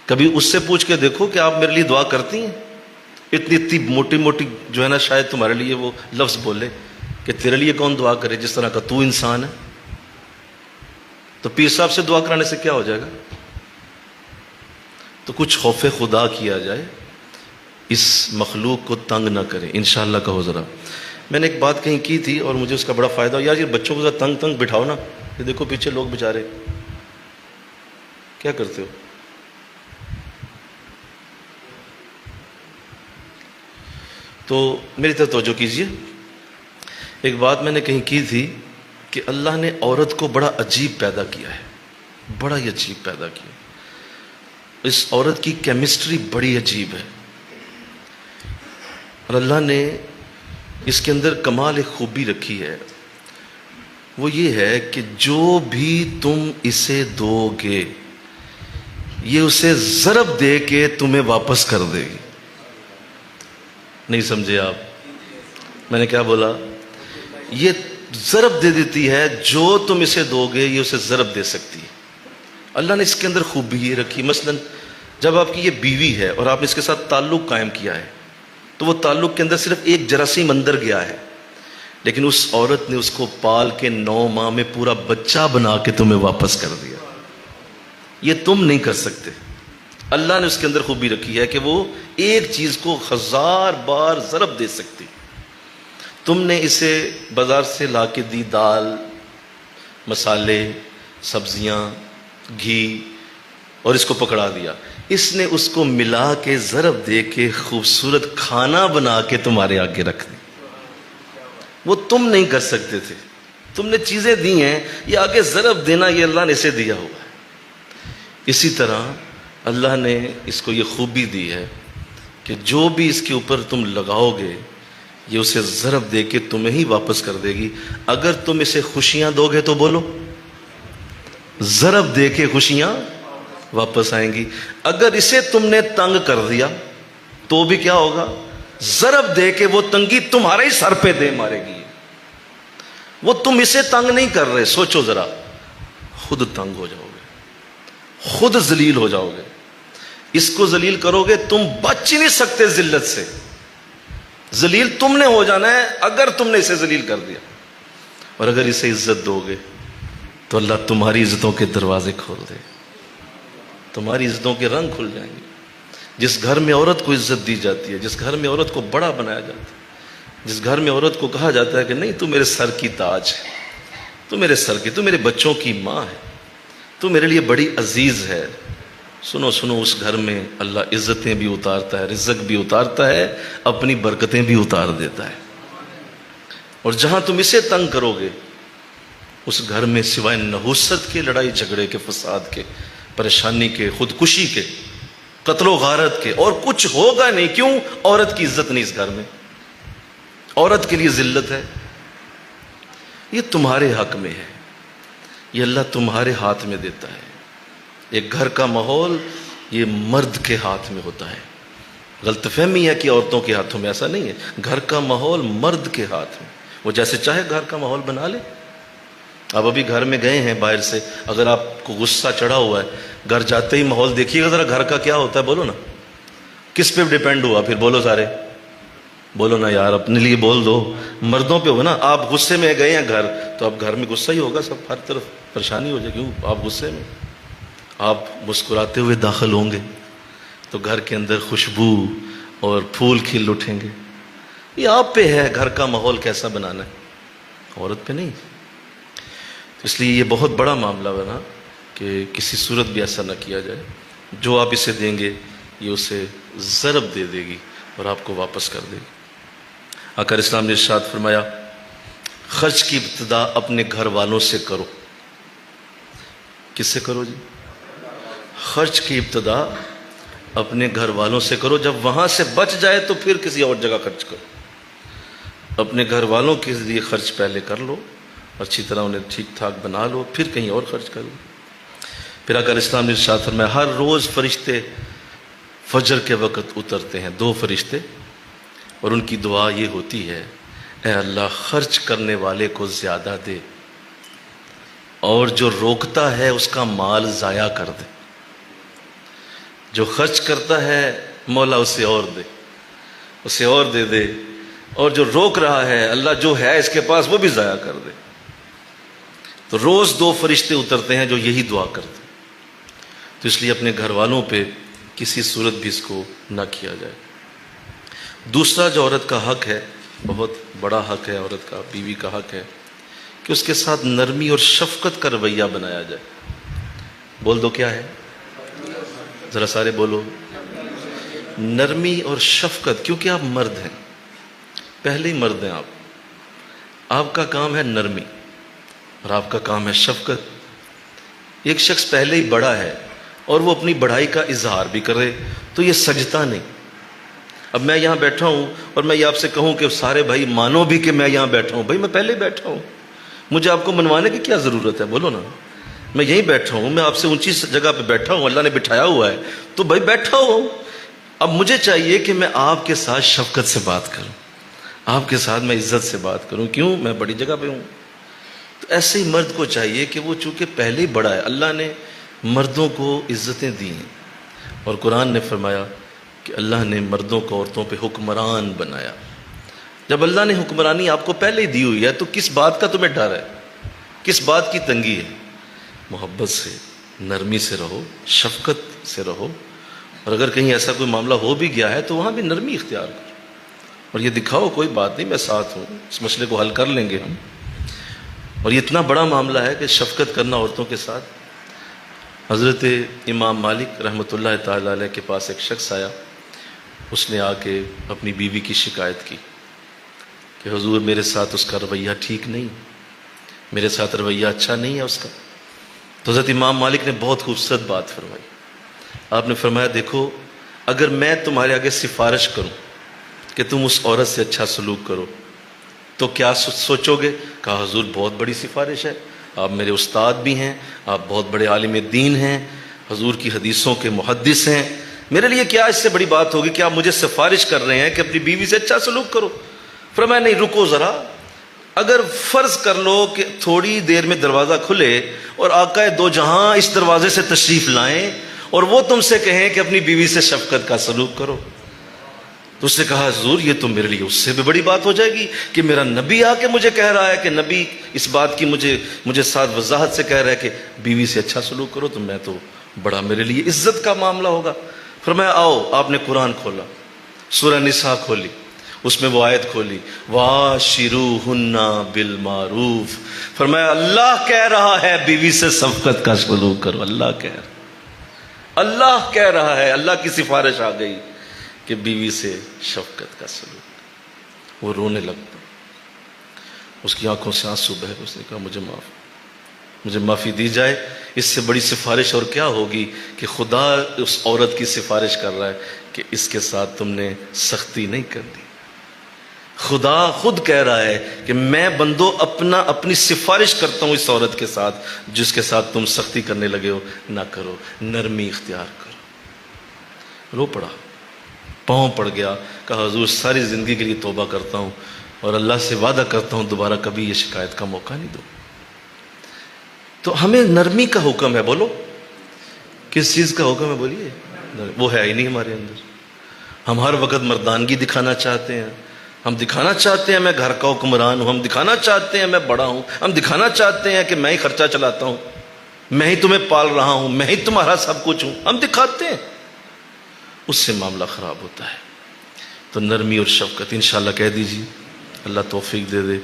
کبھی اس سے پوچھ کے دیکھو کہ آپ میرے لیے دعا کرتی ہیں. اتنی موٹی جو ہے نا، شاید تمہارے لیے وہ لفظ بولے کہ تیرے لیے کون دعا کرے جس طرح کا تو انسان ہے. تو پیر صاحب سے دعا کرانے سے کیا ہو جائے گا؟ تو کچھ خوف خدا کیا جائے، اس مخلوق کو تنگ نہ کرے. انشاءاللہ کہو ذرا. میں نے ایک بات کہیں کی تھی اور مجھے اس کا بڑا فائدہ ہو. یار یہ بچوں کو ذرا تنگ بٹھاؤ نا. یہ دیکھو پیچھے لوگ بیچارے کیا کرتے ہو. تو میری طرف توجہ کیجئے. ایک بات میں نے کہیں کی تھی کہ اللہ نے عورت کو بڑا عجیب پیدا کیا ہے، بڑا ہی عجیب پیدا کیا. اس عورت کی کیمسٹری بڑی عجیب ہے، اور اللہ نے اس کے اندر کمال ایک خوبی رکھی ہے. وہ یہ ہے کہ جو بھی تم اسے دو گے یہ اسے ضرب دے کے تمہیں واپس کر دے گی. نہیں سمجھے آپ؟ میں نے کیا بولا؟ یہ ضرب دے دیتی ہے، جو تم اسے دو گے یہ اسے ضرب دے سکتی ہے. اللہ نے اس کے اندر خوبی یہ رکھی. مثلا جب آپ کی یہ بیوی ہے اور آپ نے اس کے ساتھ تعلق قائم کیا ہے تو وہ تعلق کے اندر صرف ایک جراثیم اندر گیا ہے، لیکن اس عورت نے اس کو پال کے 9 ماہ میں پورا بچہ بنا کے تمہیں واپس کر دیا. یہ تم نہیں کر سکتے. اللہ نے اس کے اندر خوبی رکھی ہے کہ وہ ایک چیز کو 1000 بار ضرب دے سکتی. تم نے اسے بازار سے لا کے دی دال، مسالے، سبزیاں، گھی، اور اس کو پکڑا دیا. اس نے اس کو ملا کے ضرب دے کے خوبصورت کھانا بنا کے تمہارے آگے رکھ دی. وہ تم نہیں کر سکتے تھے. تم نے چیزیں دی ہیں، یہ آگے ضرب دینا یہ اللہ نے اسے دیا ہوا ہے. اسی طرح اللہ نے اس کو یہ خوبی دی ہے کہ جو بھی اس کے اوپر تم لگاؤ گے یہ اسے ضرب دے کے تمہیں ہی واپس کر دے گی. اگر تم اسے خوشیاں دو گے تو بولو ضرب دے کے خوشیاں واپس آئیں گی. اگر اسے تم نے تنگ کر دیا تو بھی کیا ہوگا؟ ضرب دے کے وہ تنگی تمہارے ہی سر پہ دے مارے گی. وہ تم اسے تنگ نہیں کر رہے. سوچو ذرا، خود تنگ ہو جاؤ گے، خود ذلیل ہو جاؤ گے. اس کو ذلیل کرو گے تم بچ ہی نہیں سکتے ذلت سے. ذلیل تم نے ہو جانا ہے اگر تم نے اسے ذلیل کر دیا. اور اگر اسے عزت دو گے تو اللہ تمہاری عزتوں کے دروازے کھول دے، تمہاری عزتوں کے رنگ کھل جائیں گے. جس گھر میں عورت کو عزت دی جاتی ہے، جس گھر میں عورت کو بڑا بنایا جاتا ہے، جس گھر میں عورت کو کہا جاتا ہے کہ نہیں تو میرے سر کی تاج ہے، تو میرے سر کی، تو میرے بچوں کی ماں ہے، تو میرے لیے بڑی عزیز ہے. سنو اس گھر میں اللہ عزتیں بھی اتارتا ہے، رزق بھی اتارتا ہے، اپنی برکتیں بھی اتار دیتا ہے. اور جہاں تم اسے تنگ کرو گے اس گھر میں سوائے نحوست کے، لڑائی جھگڑے کے، فساد کے، پریشانی کے، خودکشی کے، قتل و غارت کے، اور کچھ ہوگا نہیں. کیوں؟ عورت کی عزت نہیں اس گھر میں، عورت کے لیے ذلت ہے. یہ تمہارے حق میں ہے، یہ اللہ تمہارے ہاتھ میں دیتا ہے. ایک گھر کا ماحول یہ مرد کے ہاتھ میں ہوتا ہے. غلط فہمی ہے کہ عورتوں کے ہاتھوں میں، ایسا نہیں ہے. گھر کا ماحول مرد کے ہاتھ میں، وہ جیسے چاہے گھر کا ماحول بنا لے. آپ ابھی گھر میں گئے ہیں باہر سے، اگر آپ کو غصہ چڑھا ہوا ہے، گھر جاتے ہی ماحول دیکھیے گا ذرا گھر کا کیا ہوتا ہے. بولو نا کس پہ ڈیپینڈ ہوا؟ پھر بولو سارے، بولو نا یار، اپنے لیے بول دو. مردوں پہ ہو نا. آپ غصے میں گئے ہیں گھر تو اب گھر میں غصہ ہی ہوگا، سب ہر طرف پریشانی ہو جائے. کیوں؟ آپ غصے میں. آپ مسکراتے ہوئے داخل ہوں گے تو گھر کے اندر خوشبو اور پھول کھل اٹھیں گے. یہ آپ پہ ہے گھر کا ماحول کیسا بنانا ہے. عورت پہ نہیں. تو اس لیے یہ بہت بڑا معاملہ بنا کہ کسی صورت بھی ایسا نہ کیا جائے. جو آپ اسے دیں گے یہ اسے ضرب دے دے گی اور آپ کو واپس کر دے گی. آقا اسلام نے ارشاد فرمایا خرچ کی ابتدا اپنے گھر والوں سے کرو. کس سے کرو جی؟ خرچ کی ابتدا اپنے گھر والوں سے کرو. جب وہاں سے بچ جائے تو پھر کسی اور جگہ خرچ کرو. اپنے گھر والوں کے لیے خرچ پہلے کر لو، اچھی طرح انہیں ٹھیک ٹھاک بنا لو، پھر کہیں اور خرچ کر لو. پھر آقا اسلام نے ارشاد فرمایا ہر روز فرشتے فجر کے وقت اترتے ہیں، 2 فرشتے، اور ان کی دعا یہ ہوتی ہے اے اللہ خرچ کرنے والے کو زیادہ دے اور جو روکتا ہے اس کا مال ضائع کر دے. جو خرچ کرتا ہے مولا اسے اور دے، اسے اور دے دے، اور جو روک رہا ہے اللہ جو ہے اس کے پاس وہ بھی ضائع کر دے. تو روز 2 فرشتے اترتے ہیں جو یہی دعا کرتے ہیں. تو اس لیے اپنے گھر والوں پہ کسی صورت بھی اس کو نہ کیا جائے. دوسرا جو عورت کا حق ہے، بہت بڑا حق ہے عورت کا، بیوی کا حق ہے کہ اس کے ساتھ نرمی اور شفقت کا رویہ بنایا جائے. بول دو کیا ہے؟ ذرا سارے بولو. نرمی اور شفقت، کیونکہ آپ مرد ہیں، پہلے ہی مرد ہیں آپ کا کام ہے نرمی اور آپ کا کام ہے شفقت. ایک شخص پہلے ہی بڑا ہے اور وہ اپنی بڑائی کا اظہار بھی کرے تو یہ سجتا نہیں. اب میں یہاں بیٹھا ہوں اور میں یہ آپ سے کہوں کہ سارے بھائی مانو بھی کہ میں یہاں بیٹھا ہوں، بھائی میں پہلے بیٹھا ہوں، مجھے آپ کو منوانے کی کیا ضرورت ہے؟ بولو نا. میں یہیں بیٹھا ہوں، میں آپ سے اونچی جگہ پہ بیٹھا ہوں، اللہ نے بٹھایا ہوا ہے تو بھائی بیٹھا ہوں. اب مجھے چاہیے کہ میں آپ کے ساتھ شفقت سے بات کروں، آپ کے ساتھ میں عزت سے بات کروں. کیوں؟ میں بڑی جگہ پہ ہوں. تو ایسے ہی مرد کو چاہیے کہ وہ چونکہ پہلے ہی بڑا ہے، اللہ نے مردوں کو عزتیں دی ہیں اور قرآن نے فرمایا کہ اللہ نے مردوں کو عورتوں پہ حکمران بنایا. جب اللہ نے حکمرانی آپ کو پہلے ہی دی ہوئی ہے تو کس بات کا تمہیں ڈر ہے؟ کس بات کی تنگی ہے؟ محبت سے، نرمی سے رہو، شفقت سے رہو. اور اگر کہیں ایسا کوئی معاملہ ہو بھی گیا ہے تو وہاں بھی نرمی اختیار کرو اور یہ دکھاؤ کوئی بات نہیں میں ساتھ ہوں، اس مسئلے کو حل کر لیں گے ہم. اور یہ اتنا بڑا معاملہ ہے کہ شفقت کرنا عورتوں کے ساتھ. حضرت امام مالک رحمۃ اللہ تعالی علیہ کے پاس ایک شخص آیا، اس نے آ کے اپنی بیوی کی شکایت کی کہ حضور میرے ساتھ اس کا رویہ ٹھیک نہیں، میرے ساتھ رویہ اچھا نہیں ہے اس کا. تو حضرت امام مالک نے بہت خوبصورت بات فرمائی. آپ نے فرمایا دیکھو اگر میں تمہارے آگے سفارش کروں کہ تم اس عورت سے اچھا سلوک کرو تو کیا سوچو گے؟ کہا حضور بہت بڑی سفارش ہے، آپ میرے استاد بھی ہیں، آپ بہت بڑے عالم دین ہیں، حضور کی حدیثوں کے محدث ہیں، میرے لیے کیا اس سے بڑی بات ہوگی کہ آپ مجھے سفارش کر رہے ہیں کہ اپنی بیوی سے اچھا سلوک کرو. فرمایا نہیں رکو ذرا، اگر فرض کر لو کہ تھوڑی دیر میں دروازہ کھلے اور آقا دو جہاں اس دروازے سے تشریف لائیں اور وہ تم سے کہیں کہ اپنی بیوی سے شفقت کا سلوک کرو، تو اس نے کہا حضور یہ تو میرے لیے اس سے بھی بڑی بات ہو جائے گی کہ میرا نبی آ کے مجھے کہہ رہا ہے کہ نبی اس بات کی مجھے ساتھ وضاحت سے کہہ رہا ہے کہ بیوی سے اچھا سلوک کرو، تو میں تو بڑا میرے لیے عزت کا معاملہ ہوگا. فرمایا آؤ. آپ نے قرآن کھولا، سورہ نساء کھولی، اس میں وہ آیت کھولی وَعَاشِرُوهُنَّ بِالْمَعْرُوفِ. فرمایا اللہ کہہ رہا ہے بیوی سے شفقت کا سلوک کرو. اللہ کہہ رہا ہے، اللہ کی سفارش آ گئی کہ بیوی سے شفقت کا سلوک. وہ رونے لگتا، اس کی آنکھوں سے آنسو بہے. اس نے کہا مجھے معافی دی جائے، اس سے بڑی سفارش اور کیا ہوگی کہ خدا اس عورت کی سفارش کر رہا ہے کہ اس کے ساتھ تم نے سختی نہیں کرنی. خدا خود کہہ رہا ہے کہ میں بندو اپنی سفارش کرتا ہوں اس عورت کے ساتھ جس کے ساتھ تم سختی کرنے لگے ہو، نہ کرو، نرمی اختیار کرو. رو پڑا، پاؤں پڑ گیا، کہا حضور ساری زندگی کے لیے توبہ کرتا ہوں اور اللہ سے وعدہ کرتا ہوں دوبارہ کبھی یہ شکایت کا موقع نہیں دو. تو ہمیں نرمی کا حکم ہے. بولو کس چیز کا حکم ہے؟ بولیے. وہ ہے ہی نہیں ہمارے اندر. ہم ہر وقت مردانگی دکھانا چاہتے ہیں، ہم دکھانا چاہتے ہیں میں گھر کا حکمران ہوں، ہم دکھانا چاہتے ہیں میں بڑا ہوں، ہم دکھانا چاہتے ہیں کہ میں ہی خرچہ چلاتا ہوں، میں ہی تمہیں پال رہا ہوں، میں ہی تمہارا سب کچھ ہوں. ہم دکھاتے ہیں، اس سے معاملہ خراب ہوتا ہے. تو نرمی اور شفقت انشاءاللہ کہہ دیجیے، اللہ توفیق دے دے.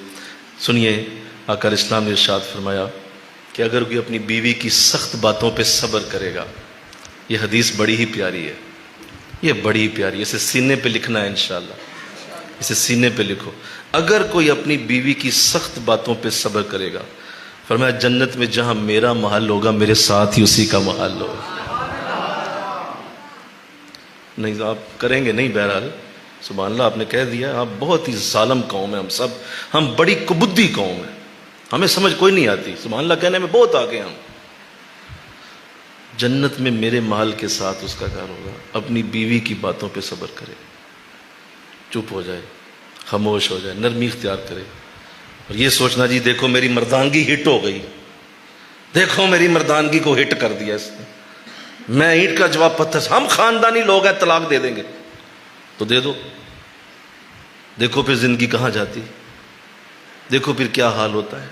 سنیے آقا اسلام نے ارشاد فرمایا کہ اگر کوئی اپنی بیوی کی سخت باتوں پہ صبر کرے گا، یہ حدیث بڑی ہی پیاری ہے، یہ بڑی ہی پیاری ہے، اسے سینے پہ لکھنا ہے انشاءاللہ، اسے سینے پہ لکھو۔ اگر کوئی اپنی بیوی کی سخت باتوں پہ صبر کرے گا، فرمایا جنت میں جہاں میرا محل ہوگا میرے ساتھ ہی اسی کا محل ہوگا۔ نہیں آپ کریں گے نہیں، بہرحال سبحان اللہ آپ نے کہہ دیا، آپ بہت ہی ظالم قوم ہے، ہم بڑی کبدی قوم ہے، ہمیں سمجھ کوئی نہیں آتی، سبحان اللہ کہنے میں بہت آگے ہم۔ جنت میں میرے محل کے ساتھ اس کا گھر ہوگا، اپنی بیوی کی باتوں پہ صبر کرے، چپ ہو جائے، خاموش ہو جائے، نرمی اختیار کرے، اور یہ سوچنا جی دیکھو میری مردانگی ہٹ ہو گئی، دیکھو میری مردانگی کو ہٹ کر دیا اس نے، میں اینٹ کا جواب پتھر، ہم خاندانی لوگ ہیں طلاق دے دیں گے تو دے دو، دیکھو پھر زندگی کہاں جاتی، دیکھو پھر کیا حال ہوتا ہے۔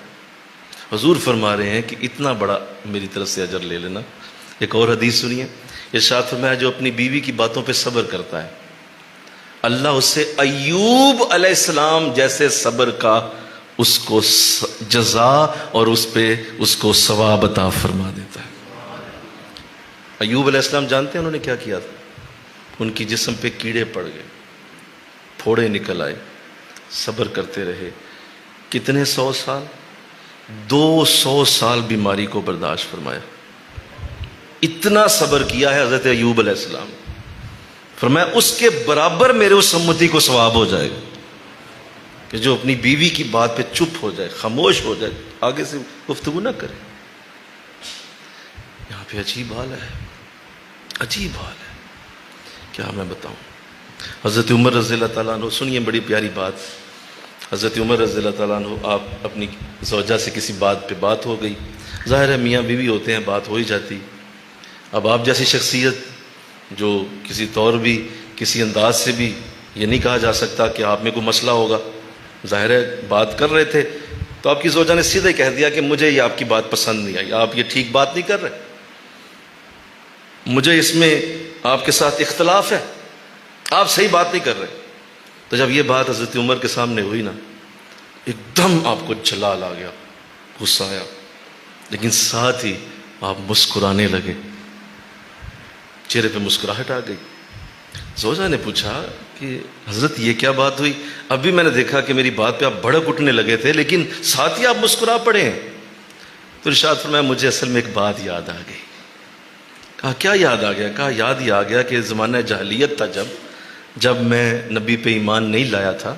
حضور فرما رہے ہیں کہ اتنا بڑا میری طرف سے اجر لے لینا۔ ایک اور حدیث سنیے، ارشاد فرمایا جو اپنی بیوی کی باتوں پہ صبر کرتا ہے اللہ اس سے ایوب علیہ السلام جیسے صبر کا اس کو جزا اور اس کو ثواب عطا فرما دیتا ہے۔ ایوب علیہ السلام جانتے ہیں انہوں نے کیا کیا تھا؟ ان کی جسم پہ کیڑے پڑ گئے، پھوڑے نکل آئے، صبر کرتے رہے، کتنے 100 سال؟ 200 سال بیماری کو برداشت فرمایا، اتنا صبر کیا ہے حضرت ایوب علیہ السلام، فرمایا اس کے برابر میرے اس امتی کو ثواب ہو جائے گا کہ جو اپنی بیوی کی بات پہ چپ ہو جائے، خاموش ہو جائے، آگے سے گفتگو نہ کرے۔ یہاں پہ عجیب حال ہے، عجیب حال ہے، کیا میں بتاؤں۔ حضرت عمر رضی اللہ تعالیٰ عنہ، سنیے بڑی پیاری بات، حضرت عمر رضی اللہ تعالیٰ عنہ، آپ اپنی زوجہ سے کسی بات پہ بات ہو گئی، ظاہر ہے میاں بیوی ہوتے ہیں بات ہو ہی جاتی، اب آپ جیسی شخصیت جو کسی طور بھی کسی انداز سے بھی یہ نہیں کہا جا سکتا کہ آپ میں کوئی مسئلہ ہوگا، ظاہر ہے بات کر رہے تھے تو آپ کی زوجہ نے سیدھے کہہ دیا کہ مجھے یہ آپ کی بات پسند نہیں آئی، آپ یہ ٹھیک بات نہیں کر رہے، مجھے اس میں آپ کے ساتھ اختلاف ہے، آپ صحیح بات نہیں کر رہے۔ تو جب یہ بات حضرت عمر کے سامنے ہوئی نا، ایک دم آپ کو جلال آ گیا، غصہ آیا، لیکن ساتھ ہی آپ مسکرانے لگے، چہرے پہ مسکراہٹ آ گئی۔ زوجہ نے پوچھا کہ حضرت یہ کیا بات ہوئی؟ ابھی میں نے دیکھا کہ میری بات پہ آپ بھڑک اٹھنے لگے تھے لیکن ساتھ ہی آپ مسکرا پڑے ہیں۔ تو ارشاد فرمایا مجھے اصل میں ایک بات یاد آ گئی۔ کہا کیا یاد آ گیا؟ کہا یاد یہ آ گیا کہ زمانہ جاہلیت تھا، جب میں نبی پہ ایمان نہیں لایا تھا،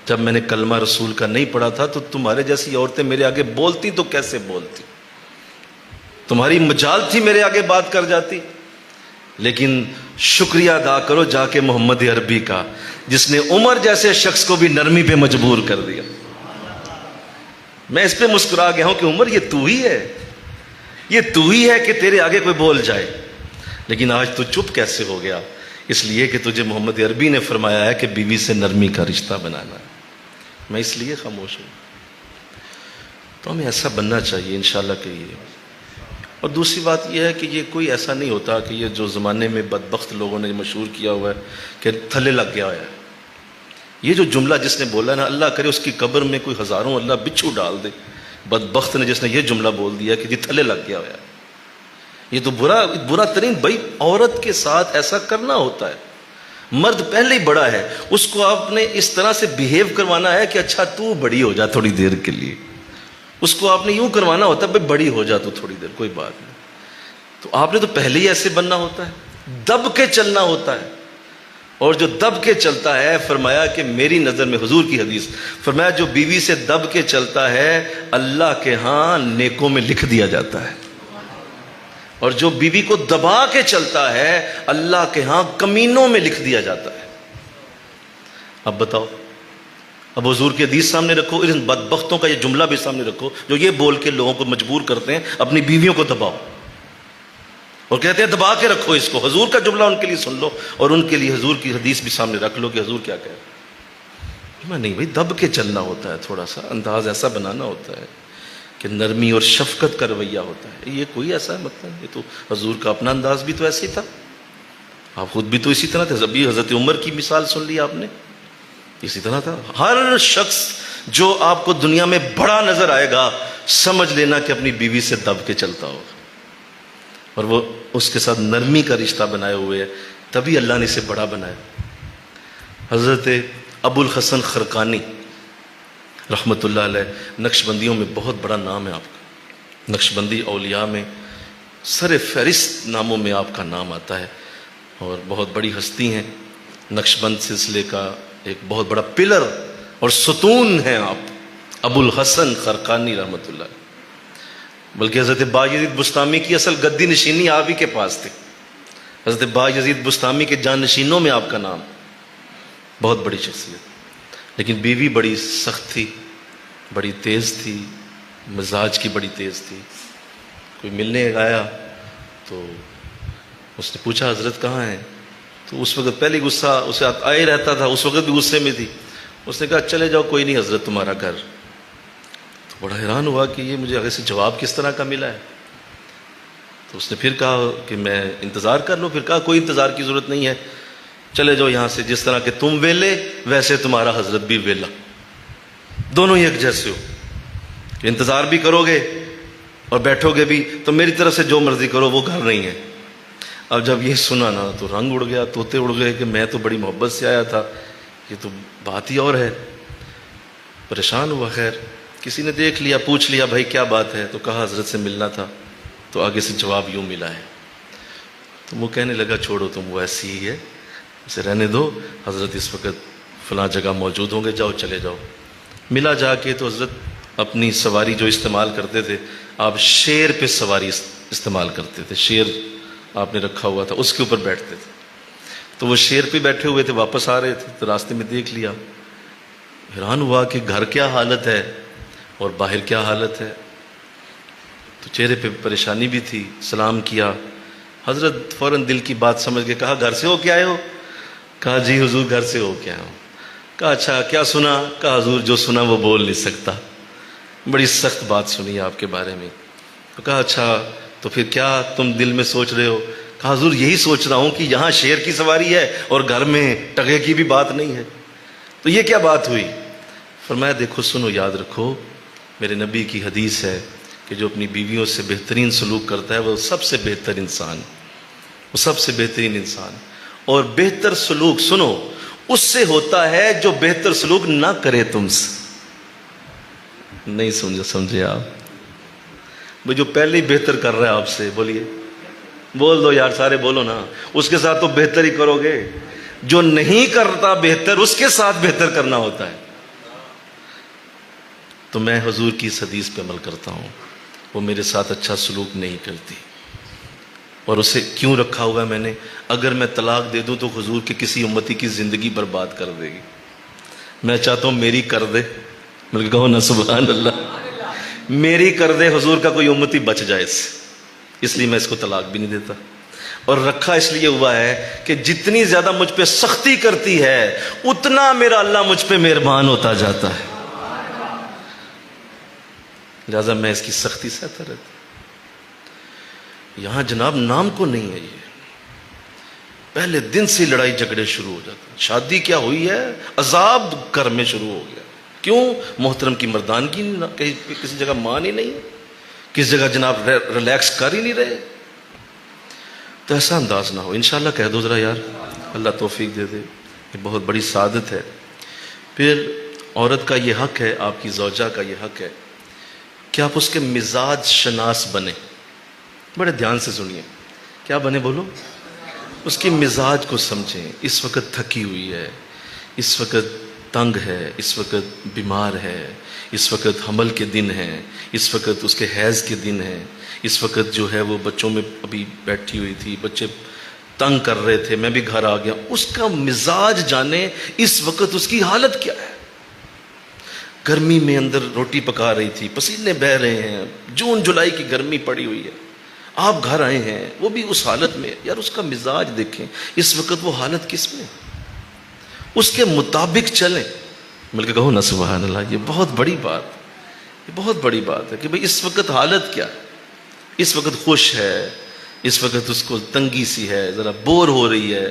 جب میں نے کلمہ رسول کا نہیں پڑھا تھا، تو تمہارے جیسی عورتیں میرے آگے بولتی تو کیسے بولتی، تمہاری مجال تھی میرے آگے بات کر جاتی، لیکن شکریہ ادا کرو جا کے محمد عربی کا، جس نے عمر جیسے شخص کو بھی نرمی پہ مجبور کر دیا۔ میں اس پہ مسکرا گیا ہوں کہ عمر یہ تو ہی ہے، یہ تو ہی ہے کہ تیرے آگے کوئی بول جائے، لیکن آج تو چپ کیسے ہو گیا؟ اس لیے کہ تجھے محمد عربی نے فرمایا ہے کہ بیوی سے نرمی کا رشتہ بنانا ہے، میں اس لیے خاموش ہوں۔ تو ہمیں ایسا بننا چاہیے انشاءاللہ کہ یہ، اور دوسری بات یہ ہے کہ یہ کوئی ایسا نہیں ہوتا کہ یہ جو زمانے میں بدبخت لوگوں نے مشہور کیا ہوا ہے کہ تھلے لگ گیا ہے، یہ جو جملہ جس نے بولا نا، اللہ کرے اس کی قبر میں کوئی ہزاروں اللہ بچھو ڈال دے، بدبخت نے جس نے یہ جملہ بول دیا کہ جی تھلے لگ گیا ہوا ہے، یہ تو برا ترین، بھائی عورت کے ساتھ ایسا کرنا ہوتا ہے، مرد پہلے ہی بڑا ہے، اس کو آپ نے اس طرح سے بیہیو کروانا ہے کہ اچھا تو بڑی ہو جا تھوڑی دیر کے لیے، اس کو آپ نے یوں کروانا ہوتا ہے بھائی بڑی ہو جا تو تھوڑی دیر، کوئی بات نہیں، تو آپ نے تو پہلے ہی ایسے بننا ہوتا ہے، دب کے چلنا ہوتا ہے، اور جو دب کے چلتا ہے، فرمایا کہ میری نظر میں، حضور کی حدیث فرمایا جو بیوی سے دب کے چلتا ہے اللہ کے ہاں نیکوں میں لکھ دیا جاتا ہے، اور جو بیوی کو دبا کے چلتا ہے اللہ کے ہاں کمینوں میں لکھ دیا جاتا ہے۔ اب بتاؤ، اب حضور کی حدیث سامنے رکھو، ان بدبختوں کا یہ جملہ بھی سامنے رکھو جو یہ بول کے لوگوں کو مجبور کرتے ہیں اپنی بیویوں کو دباؤ، اور کہتے ہیں دبا کے رکھو اس کو، حضور کا جملہ ان کے لیے سن لو اور ان کے لیے حضور کی حدیث بھی سامنے رکھ لو کہ حضور کیا کہہ رہے ہیں۔ نہیں بھائی، دب کے چلنا ہوتا ہے، تھوڑا سا انداز ایسا بنانا ہوتا ہے کہ نرمی اور شفقت کا رویہ ہوتا ہے، یہ کوئی ایسا مطلب، یہ تو حضور کا اپنا انداز بھی تو ایسے ہی تھا، آپ خود بھی تو اسی طرح تھے، ابھی حضرت عمر کی مثال سن لی آپ نے، اسی طرح تھا، ہر شخص جو آپ کو دنیا میں بڑا نظر آئے گا سمجھ لینا کہ اپنی بیوی سے دب کے چلتا ہوگا، اور وہ اس کے ساتھ نرمی کا رشتہ بنائے ہوئے ہے، تبھی اللہ نے اسے بڑا بنایا۔ حضرت ابو الحسن خرقانی رحمۃ اللہ علیہ، نقشبندیوں میں بہت بڑا نام ہے آپ کا، نقشبندی اولیاء میں سر فہرست ناموں میں آپ کا نام آتا ہے، اور بہت بڑی ہستی ہیں، نقشبند سلسلے کا ایک بہت بڑا پلر اور ستون ہیں آپ، ابو الحسن خرقانی رحمۃ اللہ علیہ۔ بلکہ حضرت باجزید بستامی کی اصل گدی نشینی آپ ہی کے پاس تھی، حضرت باجزید بستامی کے جان نشینوں میں آپ کا نام، بہت بڑی شخصیت، لیکن بیوی بڑی سخت تھی، بڑی تیز تھی، مزاج کی بڑی تیز تھی۔ کوئی ملنے آیا تو اس نے پوچھا حضرت کہاں ہیں؟ تو اس وقت پہلے غصہ اسے آ ہی رہتا تھا، اس وقت بھی غصے میں تھی۔ اس نے کہا چلے جاؤ، کوئی نہیں حضرت تمہارا گھر۔ تو بڑا حیران ہوا کہ یہ مجھے آگے سے جواب کس طرح کا ملا ہے۔ تو اس نے پھر کہا کہ میں انتظار کر لوں، پھر کہا کوئی انتظار کی ضرورت نہیں ہے، چلے جاؤ یہاں سے، جس طرح کہ تم ویلے ویسے تمہارا حضرت بھی ویلا، دونوں ہی ایک جیسے ہو، کہ انتظار بھی کرو گے اور بیٹھو گے بھی تو میری طرف سے جو مرضی کرو، وہ گھر نہیں ہے۔ اب جب یہ سنا نا تو رنگ اڑ گیا، طوطے اڑ گئے کہ میں تو بڑی محبت سے آیا تھا، یہ تو بات ہی اور ہے۔ پریشان ہوا، خیر کسی نے دیکھ لیا، پوچھ لیا بھائی کیا بات ہے، تو کہا حضرت سے ملنا تھا۔ تو آگے سے جواب یوں ملا ہے، تو وہ کہنے لگا چھوڑو تم، وہ ایسی ہی ہے، اسے رہنے دو، حضرت اس وقت فلاں جگہ موجود ہوں گے، جاؤ چلے جاؤ۔ ملا جا کے تو حضرت اپنی سواری جو استعمال کرتے تھے، آپ شیر پہ سواری استعمال کرتے تھے، شیر آپ نے رکھا ہوا تھا، اس کے اوپر بیٹھتے تھے۔ تو وہ شیر پہ بیٹھے ہوئے تھے، واپس آ رہے تھے تو راستے میں دیکھ لیا، حیران ہوا کہ گھر کیا حالت ہے اور باہر کیا حالت ہے۔ تو چہرے پہ پریشانی بھی تھی، سلام کیا۔ حضرت فوراً دل کی بات سمجھ کے کہا گھر سے ہو کے آئے ہو؟ کہا جی حضور گھر سے ہو کے آیا ہوں۔ کہا اچھا کیا سنا؟ کہا حضور جو سنا وہ بول نہیں سکتا، بڑی سخت بات سنی آپ کے بارے میں۔ تو کہا اچھا تو پھر کیا تم دل میں سوچ رہے ہو؟ کہا حضور یہی سوچ رہا ہوں کہ یہاں شیر کی سواری ہے اور گھر میں ٹگے کی بھی بات نہیں ہے، تو یہ کیا بات ہوئی؟ فرمایا دیکھو سنو، یاد رکھو میرے نبی کی حدیث ہے کہ جو اپنی بیویوں سے بہترین سلوک کرتا ہے وہ سب سے بہتر انسان، وہ سب سے بہترین انسان، اور بہتر سلوک سنو اس سے ہوتا ہے جو بہتر سلوک نہ کرے تم سے۔ نہیں سمجھے آپ؟ وہ جو پہلے ہی بہتر کر رہا ہے آپ سے، بولیے بول دو یار، سارے بولو نا، اس کے ساتھ تو بہتر ہی کرو گے۔ جو نہیں کرتا بہتر اس کے ساتھ بہتر کرنا ہوتا ہے۔ تو میں حضور کی اس حدیث پہ عمل کرتا ہوں، وہ میرے ساتھ اچھا سلوک نہیں کرتی، اور اسے کیوں رکھا ہوا ہے میں نے؟ اگر میں طلاق دے دوں تو حضور کے کسی امتی کی زندگی برباد کر دے گی، میں چاہتا ہوں میری کر دے، بلکہ کہو نا سبحان اللہ، میری کر دے، حضور کا کوئی امتی بچ جائے اس لیے میں اس کو طلاق بھی نہیں دیتا۔ اور رکھا اس لیے ہوا ہے کہ جتنی زیادہ مجھ پہ سختی کرتی ہے اتنا میرا اللہ مجھ پہ مہربان ہوتا جاتا ہے، لہذا میں اس کی سختی سہتا رہتا۔ یہاں جناب نام کو نہیں ہے، یہ پہلے دن سے لڑائی جھگڑے شروع ہو جاتے ہیں۔ شادی کیا ہوئی ہے، عذاب گھر میں شروع ہو گیا۔ کیوں؟ محترم کی مردانگی کسی جگہ مان ہی نہیں ہے، کس جگہ جناب ریلیکس کر ہی نہیں رہے۔ تو ایسا انداز نہ ہو، انشاءاللہ کہہ دو ذرا یار، اللہ توفیق دے دے، یہ بہت بڑی سعادت ہے۔ پھر عورت کا یہ حق ہے، آپ کی زوجہ کا یہ حق ہے کہ آپ اس کے مزاج شناس بنیں۔ بڑے دھیان سے سنیے، کیا بنے بولو؟ اس کی مزاج کو سمجھیں۔ اس وقت تھکی ہوئی ہے، اس وقت تنگ ہے، اس وقت بیمار ہے، اس وقت حمل کے دن ہیں، اس وقت اس کے حیض کے دن ہیں، اس وقت جو ہے وہ بچوں میں ابھی بیٹھی ہوئی تھی، بچے تنگ کر رہے تھے، میں بھی گھر آ گیا۔ اس کا مزاج جانے اس وقت اس کی حالت کیا ہے۔ گرمی میں اندر روٹی پکا رہی تھی، پسینے بہہ رہے ہیں، جون جولائی کی گرمی پڑی ہوئی ہے، آپ گھر آئے ہیں وہ بھی اس حالت میں، یار اس کا مزاج دیکھیں اس وقت وہ حالت کس میں، اس کے مطابق چلیں۔ بلکہ کہو نا سبحان اللہ، یہ بہت بڑی بات، یہ بہت بڑی بات ہے کہ بھئی اس وقت حالت کیا، اس وقت خوش ہے، اس وقت اس کو تنگی سی ہے، ذرا بور ہو رہی ہے،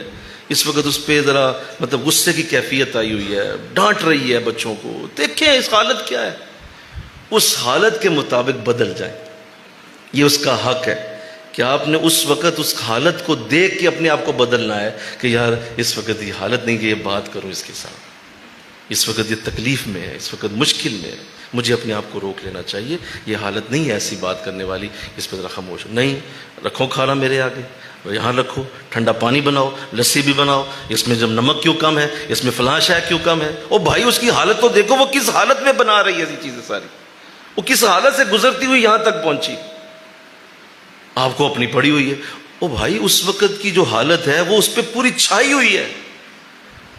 اس وقت اس پہ ذرا مطلب غصے کی کیفیت آئی ہوئی ہے، ڈانٹ رہی ہے بچوں کو، دیکھیں اس حالت کیا ہے، اس حالت کے مطابق بدل جائیں. یہ اس کا حق ہے کہ آپ نے اس وقت اس حالت کو دیکھ کے اپنے آپ کو بدلنا ہے کہ یار اس وقت یہ حالت نہیں کہ یہ بات کروں اس کے ساتھ، اس وقت یہ تکلیف میں ہے، اس وقت مشکل میں ہے، مجھے اپنے آپ کو روک لینا چاہیے، یہ حالت نہیں ہے ایسی بات کرنے والی، اس پہ ذرا خاموش نہیں. رکھو کھانا میرے آگے، یہاں رکھو، ٹھنڈا پانی بناؤ، لسی بھی بناؤ، اس میں جب نمک کیوں کم ہے، اس میں فلاں شے کیوں کم ہے. او بھائی اس کی حالت تو دیکھو، وہ کس حالت میں بنا رہی ہے ایسی چیزیں ساری، وہ کس حالت سے گزرتی ہوئی یہاں تک پہنچی، آپ کو اپنی پڑی ہوئی ہے. او بھائی اس وقت کی جو حالت ہے وہ اس پہ پوری چھائی ہوئی ہے.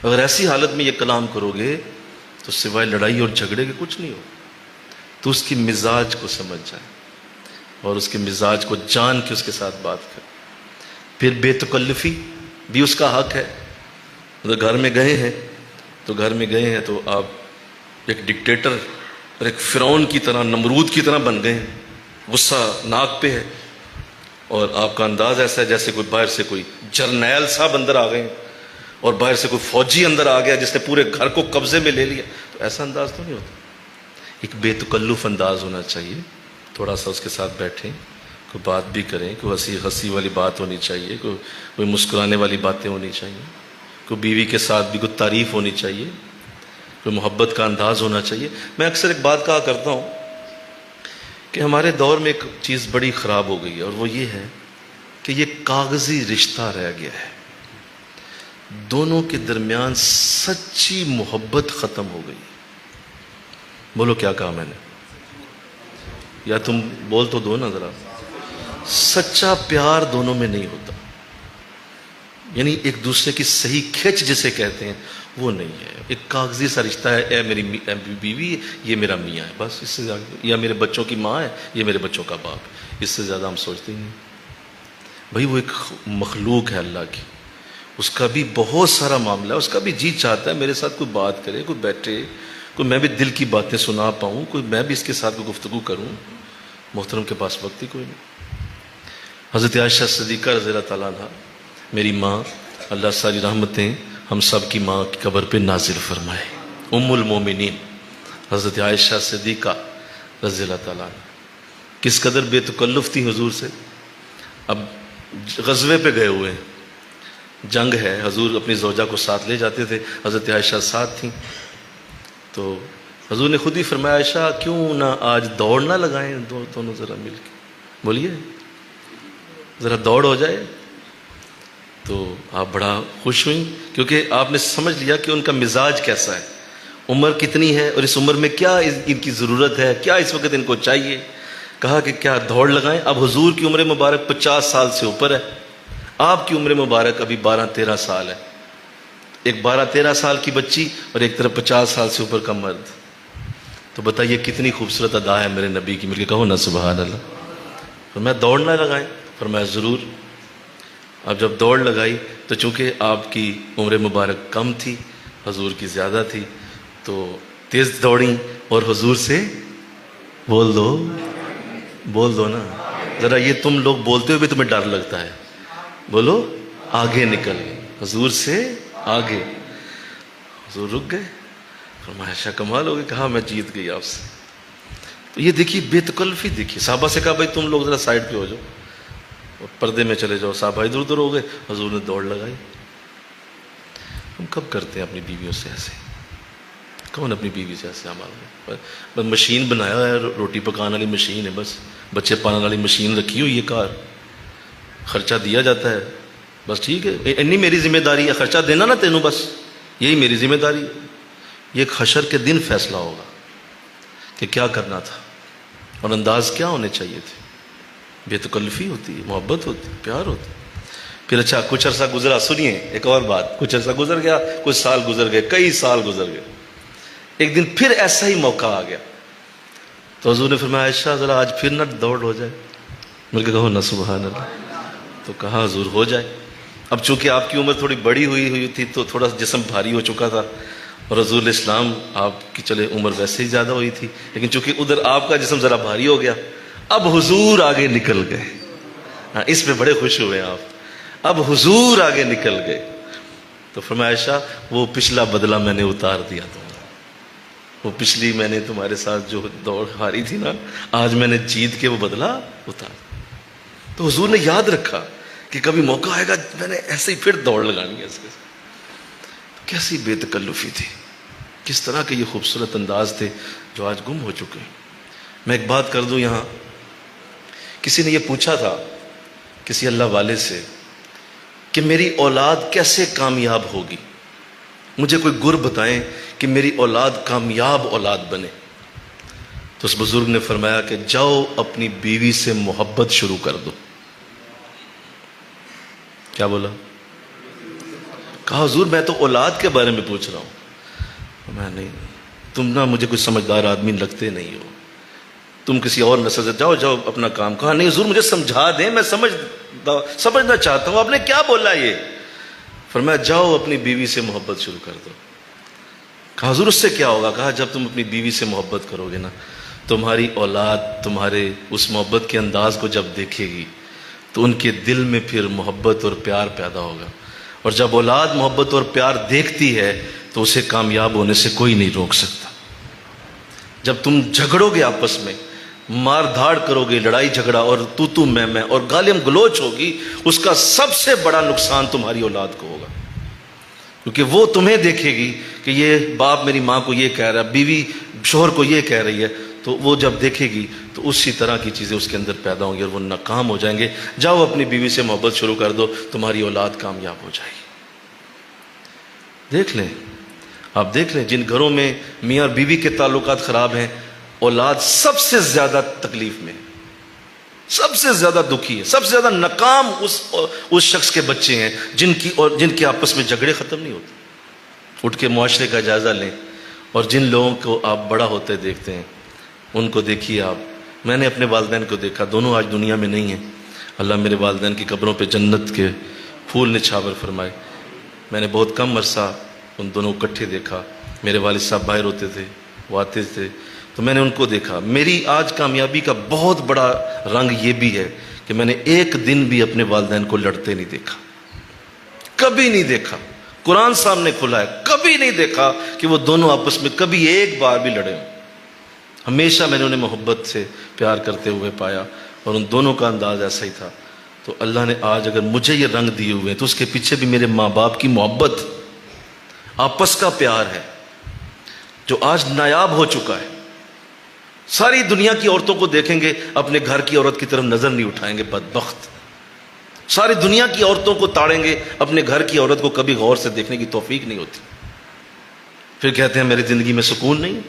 اگر ایسی حالت میں یہ کلام کرو گے تو سوائے لڑائی اور جھگڑے کے کچھ نہیں ہو. تو اس کی مزاج کو سمجھ جائے اور اس کے مزاج کو جان کے اس کے ساتھ بات کر. پھر بے تکلفی بھی اس کا حق ہے. اگر گھر میں گئے ہیں تو آپ ایک ڈکٹیٹر اور ایک فرعون کی طرح، نمرود کی طرح بن گئے ہیں، غصہ ناک پہ ہے، اور آپ کا انداز ایسا ہے جیسے کوئی باہر سے کوئی جرنیل صاحب اندر آ گئے ہیں اور باہر سے کوئی فوجی اندر آ گیا جس نے پورے گھر کو قبضے میں لے لیا. تو ایسا انداز تو نہیں ہوتا. ایک بے تکلف انداز ہونا چاہیے. تھوڑا سا اس کے ساتھ بیٹھیں، کوئی بات بھی کریں، کوئی ہنسی والی بات ہونی چاہیے، کوئی مسکرانے والی باتیں ہونی چاہیے، کوئی بیوی کے ساتھ بھی کوئی تعریف ہونی چاہیے، کوئی محبت کا انداز ہونا چاہیے. میں اکثر ایک بات کہا کرتا ہوں کہ ہمارے دور میں ایک چیز بڑی خراب ہو گئی ہے، اور وہ یہ ہے کہ یہ کاغذی رشتہ رہ گیا ہے. دونوں کے درمیان سچی محبت ختم ہو گئی. بولو کیا کہا میں نے؟ یا تم بول تو دو نا ذرا. سچا پیار دونوں میں نہیں ہوتا، یعنی ایک دوسرے کی صحیح کھچ جسے کہتے ہیں وہ نہیں ہے. ایک کاغذی سا رشتہ ہے، اے میری بیوی، یہ میرا میاں ہے، بس اس سے زیادہ. یا میرے بچوں کی ماں ہے، یہ میرے بچوں کا باپ ہے. اس سے زیادہ ہم سوچتے ہی نہیں. بھائی وہ ایک مخلوق ہے اللہ کی، اس کا بھی بہت سارا معاملہ ہے، اس کا بھی جی چاہتا ہے میرے ساتھ کوئی بات کرے، کوئی بیٹھے، کوئی میں بھی دل کی باتیں سنا پاؤں، کوئی میں بھی اس کے ساتھ کوئی گفتگو کروں. محترم کے پاس وقت ہی کوئی نہیں. حضرت عائشہ صدیقہ رضی اللہ تعالیٰ عنہ، میری ماں، اللہ ساری رحمتیں ہم سب کی ماں کی قبر پہ نازل فرمائے. ام المومنین حضرت عائشہ صدیقہ رضی اللہ تعالیٰ عنہ کس قدر بے تکلف تھی حضور سے. اب غزوے پہ گئے ہوئے ہیں، جنگ ہے، حضور اپنی زوجہ کو ساتھ لے جاتے تھے، حضرت عائشہ ساتھ تھیں. تو حضور نے خود ہی فرمایا عائشہ کیوں نہ آج دوڑ نہ لگائیں دونوں ذرا مل کے، بولیے ذرا دوڑ ہو جائے. تو آپ بڑا خوش ہوئیں کیونکہ آپ نے سمجھ لیا کہ ان کا مزاج کیسا ہے، عمر کتنی ہے اور اس عمر میں کیا ان کی ضرورت ہے، کیا اس وقت ان کو چاہیے. کہا کہ کیا دوڑ لگائیں. اب حضور کی عمر مبارک 50 سال سے اوپر ہے، آپ کی عمر مبارک ابھی 12-13 سال ہے. ایک 12-13 سال کی بچی اور ایک طرف 50 سال سے اوپر کا مرد. تو بتائیے کتنی خوبصورت ادا ہے میرے نبی کی. مل کے کہو نا سبحان اللہ. فرمایا دوڑ نہ لگائیں. فرمایا ضرور. اب جب دوڑ لگائی تو چونکہ آپ کی عمر مبارک کم تھی، حضور کی زیادہ تھی، تو تیز دوڑیں اور حضور سے بول دو نا ذرا. یہ تم لوگ بولتے ہوئے بھی تمہیں ڈر لگتا ہے، بولو آگے نکل. حضور سے آگے. حضور رک گئے. فرمایا عائشہ کمال ہو گئی. کہا میں جیت گئی آپ سے. تو یہ دیکھیے بے تکلفی دیکھیے. صحابہ سے کہا بھائی تم لوگ ذرا سائڈ پہ ہو جاؤ اور پردے میں چلے جاؤ. صحابہ ادھر ادھر ہو گئے. حضور نے دوڑ لگائی. ہم کب کرتے ہیں اپنی بیویوں سے ایسے؟ کون اپنی بیوی سے ایسے ہمارا؟ بس مشین بنایا ہے، روٹی پکانے والی مشین ہے، بس بچے پالنے والی مشین رکھی ہوئی ہے، کار خرچہ دیا جاتا ہے، بس ٹھیک ہے انی میری ذمہ داری ہے، خرچہ دینا نا تینوں، بس یہی میری ذمہ داری ہے. یہ حشر کے دن فیصلہ ہوگا کہ کیا کرنا تھا اور انداز کیا ہونے چاہیے تھے. بے تکلفی ہوتی ہے، محبت ہوتی ہے، پیار ہوتا ہے. پھر اچھا کچھ عرصہ گزرا. سنیے ایک اور بات. کچھ عرصہ گزر گیا، کچھ سال گزر گئے، کئی سال گزر گئے. ایک دن پھر ایسا ہی موقع آ گیا تو حضور نے فرمایا عائشہ ذرا آج پھر نہ دوڑ ہو جائے. مل کے کہو نا سبحان اللہ. تو کہا حضور ہو جائے. اب چونکہ آپ کی عمر تھوڑی بڑی ہوئی تھی تو تھوڑا جسم بھاری ہو چکا تھا، اور رسول الاسلام آپ کی چلے عمر ویسے ہی زیادہ ہوئی تھی، لیکن چونکہ ادھر آپ کا جسم ذرا بھاری ہو گیا. اب حضور آگے نکل گئے. ہاں اس پہ بڑے خوش ہوئے آپ. اب حضور آگے نکل گئے. تو فرمایا عائشہ وہ پچھلا بدلہ میں نے اتار دیا تمہارا، وہ پچھلی میں نے تمہارے ساتھ جو دوڑ ہاری تھی نا، آج میں نے جیت کے وہ بدلہ اتار دیا۔ تو حضور نے یاد رکھا کہ کبھی موقع آئے گا میں نے ایسے ہی پھر دوڑ لگانی ہے اس کے ساتھ۔ کیسی بے تکلفی تھی، کس طرح کے یہ خوبصورت انداز تھے جو آج گم ہو چکے ہیں۔ میں ایک بات کر دوں یہاں، کسی نے یہ پوچھا تھا کسی اللہ والے سے کہ میری اولاد کیسے کامیاب ہوگی، مجھے کوئی گر بتائیں کہ میری اولاد کامیاب اولاد بنے۔ تو اس بزرگ نے فرمایا کہ جاؤ اپنی بیوی سے محبت شروع کر دو۔ کیا بولا؟ کہا حضور میں تو اولاد کے بارے میں پوچھ رہا ہوں۔ میں نہیں، تم نہ مجھے کوئی سمجھدار آدمی لگتے نہیں ہو، تم کسی اور نسل سے، جاؤ اپنا کام۔ کہا نہیں حضور مجھے سمجھا دیں، میں سمجھنا چاہتا ہوں، آپ نے کیا بولا یہ؟ فرمایا جاؤ اپنی بیوی سے محبت شروع کر دو۔ کہا حضور اس سے کیا ہوگا؟ کہا جب تم اپنی بیوی سے محبت کرو گے نا، تمہاری اولاد تمہارے اس محبت کے انداز کو جب دیکھے گی تو ان کے دل میں پھر محبت اور پیار پیدا ہوگا، اور جب اولاد محبت اور پیار دیکھتی ہے تو اسے کامیاب ہونے سے کوئی نہیں روک سکتا۔ جب تم جھگڑو گے آپس میں، مار دھاڑ کرو گے، لڑائی جھگڑا اور تو میں اور گالیم گلوچ ہوگی، اس کا سب سے بڑا نقصان تمہاری اولاد کو ہوگا، کیونکہ وہ تمہیں دیکھے گی کہ یہ باپ میری ماں کو یہ کہہ رہا ہے، بیوی شوہر کو یہ کہہ رہی ہے، تو وہ جب دیکھے گی تو اسی طرح کی چیزیں اس کے اندر پیدا ہوں گی اور وہ ناکام ہو جائیں گے۔ جاؤ اپنی بیوی سے محبت شروع کر دو، تمہاری اولاد کامیاب ہو جائے گی۔ دیکھ لیں، آپ دیکھ لیں جن گھروں میں میاں اور بیوی کے تعلقات خراب ہیں، اولاد سب سے زیادہ تکلیف میں، سب سے زیادہ دکھی ہے، سب سے زیادہ ناکام اس شخص کے بچے ہیں جن کے آپس میں جھگڑے ختم نہیں ہوتے۔ اٹھ کے معاشرے کا جائزہ لیں اور جن لوگوں کو آپ بڑا ہوتے دیکھتے ہیں ان کو دیکھیے آپ۔ میں نے اپنے والدین کو دیکھا، دونوں آج دنیا میں نہیں ہیں، اللہ میرے والدین کی قبروں پہ جنت کے پھول نچھاور فرمائے۔ میں نے بہت کم عرصہ ان دونوں کو اکٹھے دیکھا، میرے والد صاحب باہر ہوتے تھے، وہ آتے تھے تو میں نے ان کو دیکھا۔ میری آج کامیابی کا بہت بڑا رنگ یہ بھی ہے کہ میں نے ایک دن بھی اپنے والدین کو لڑتے نہیں دیکھا، کبھی نہیں دیکھا۔ قرآن سامنے کھلا ہے، کبھی نہیں دیکھا کہ وہ دونوں آپس میں کبھی ایک بار بھی لڑے ہوں۔ ہمیشہ میں نے انہیں محبت سے پیار کرتے ہوئے پایا اور ان دونوں کا انداز ایسا ہی تھا۔ تو اللہ نے آج اگر مجھے یہ رنگ دیے ہوئے ہیں تو اس کے پیچھے بھی میرے ماں باپ کی محبت، آپس کا پیار ہے جو آج نایاب ہو چکا ہے۔ ساری دنیا کی عورتوں کو دیکھیں گے، اپنے گھر کی عورت کی طرف نظر نہیں اٹھائیں گے، بدبخت۔ ساری دنیا کی عورتوں کو تاڑیں گے، اپنے گھر کی عورت کو کبھی غور سے دیکھنے کی توفیق نہیں ہوتی۔ پھر کہتے ہیں میری زندگی میں سکون نہیں۔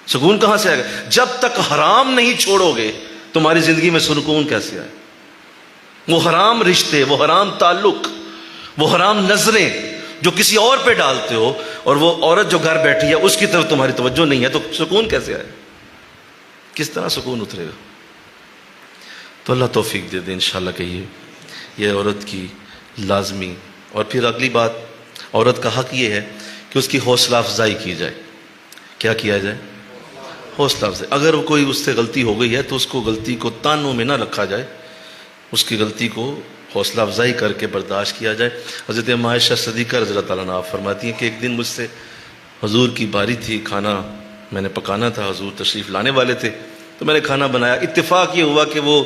سکون کہاں سے آئے گا؟ جب تک حرام نہیں چھوڑو گے تمہاری زندگی میں سکون کیسے آئے؟ وہ حرام رشتے، وہ حرام تعلق، وہ حرام نظریں جو کسی اور پہ ڈالتے ہو، اور وہ عورت جو گھر بیٹھی ہے اس کی طرف تمہاری توجہ نہیں ہے، تو سکون کیسے آئے؟ کس طرح سکون اترے گا؟ تو اللہ توفیق دے دے انشاءاللہ کہ یہ عورت کی لازمی۔ اور پھر اگلی بات، عورت کا حق یہ ہے کہ اس کی حوصلہ افزائی کی جائے۔ کیا کیا جائے؟ حوصلہ افزائی۔ اگر کوئی اس سے غلطی ہو گئی ہے تو اس کو غلطی کو تانوں میں نہ رکھا جائے، اس کی غلطی کو حوصلہ افزائی کر کے برداشت کیا جائے۔ حضرت عائشہ صدیقہ رضی اللہ تعالیٰ عنہا فرماتی ہیں کہ ایک دن مجھ سے حضور کی باری تھی، کھانا میں نے پکانا تھا، حضور تشریف لانے والے تھے، تو میں نے کھانا بنایا۔ اتفاق یہ ہوا کہ وہ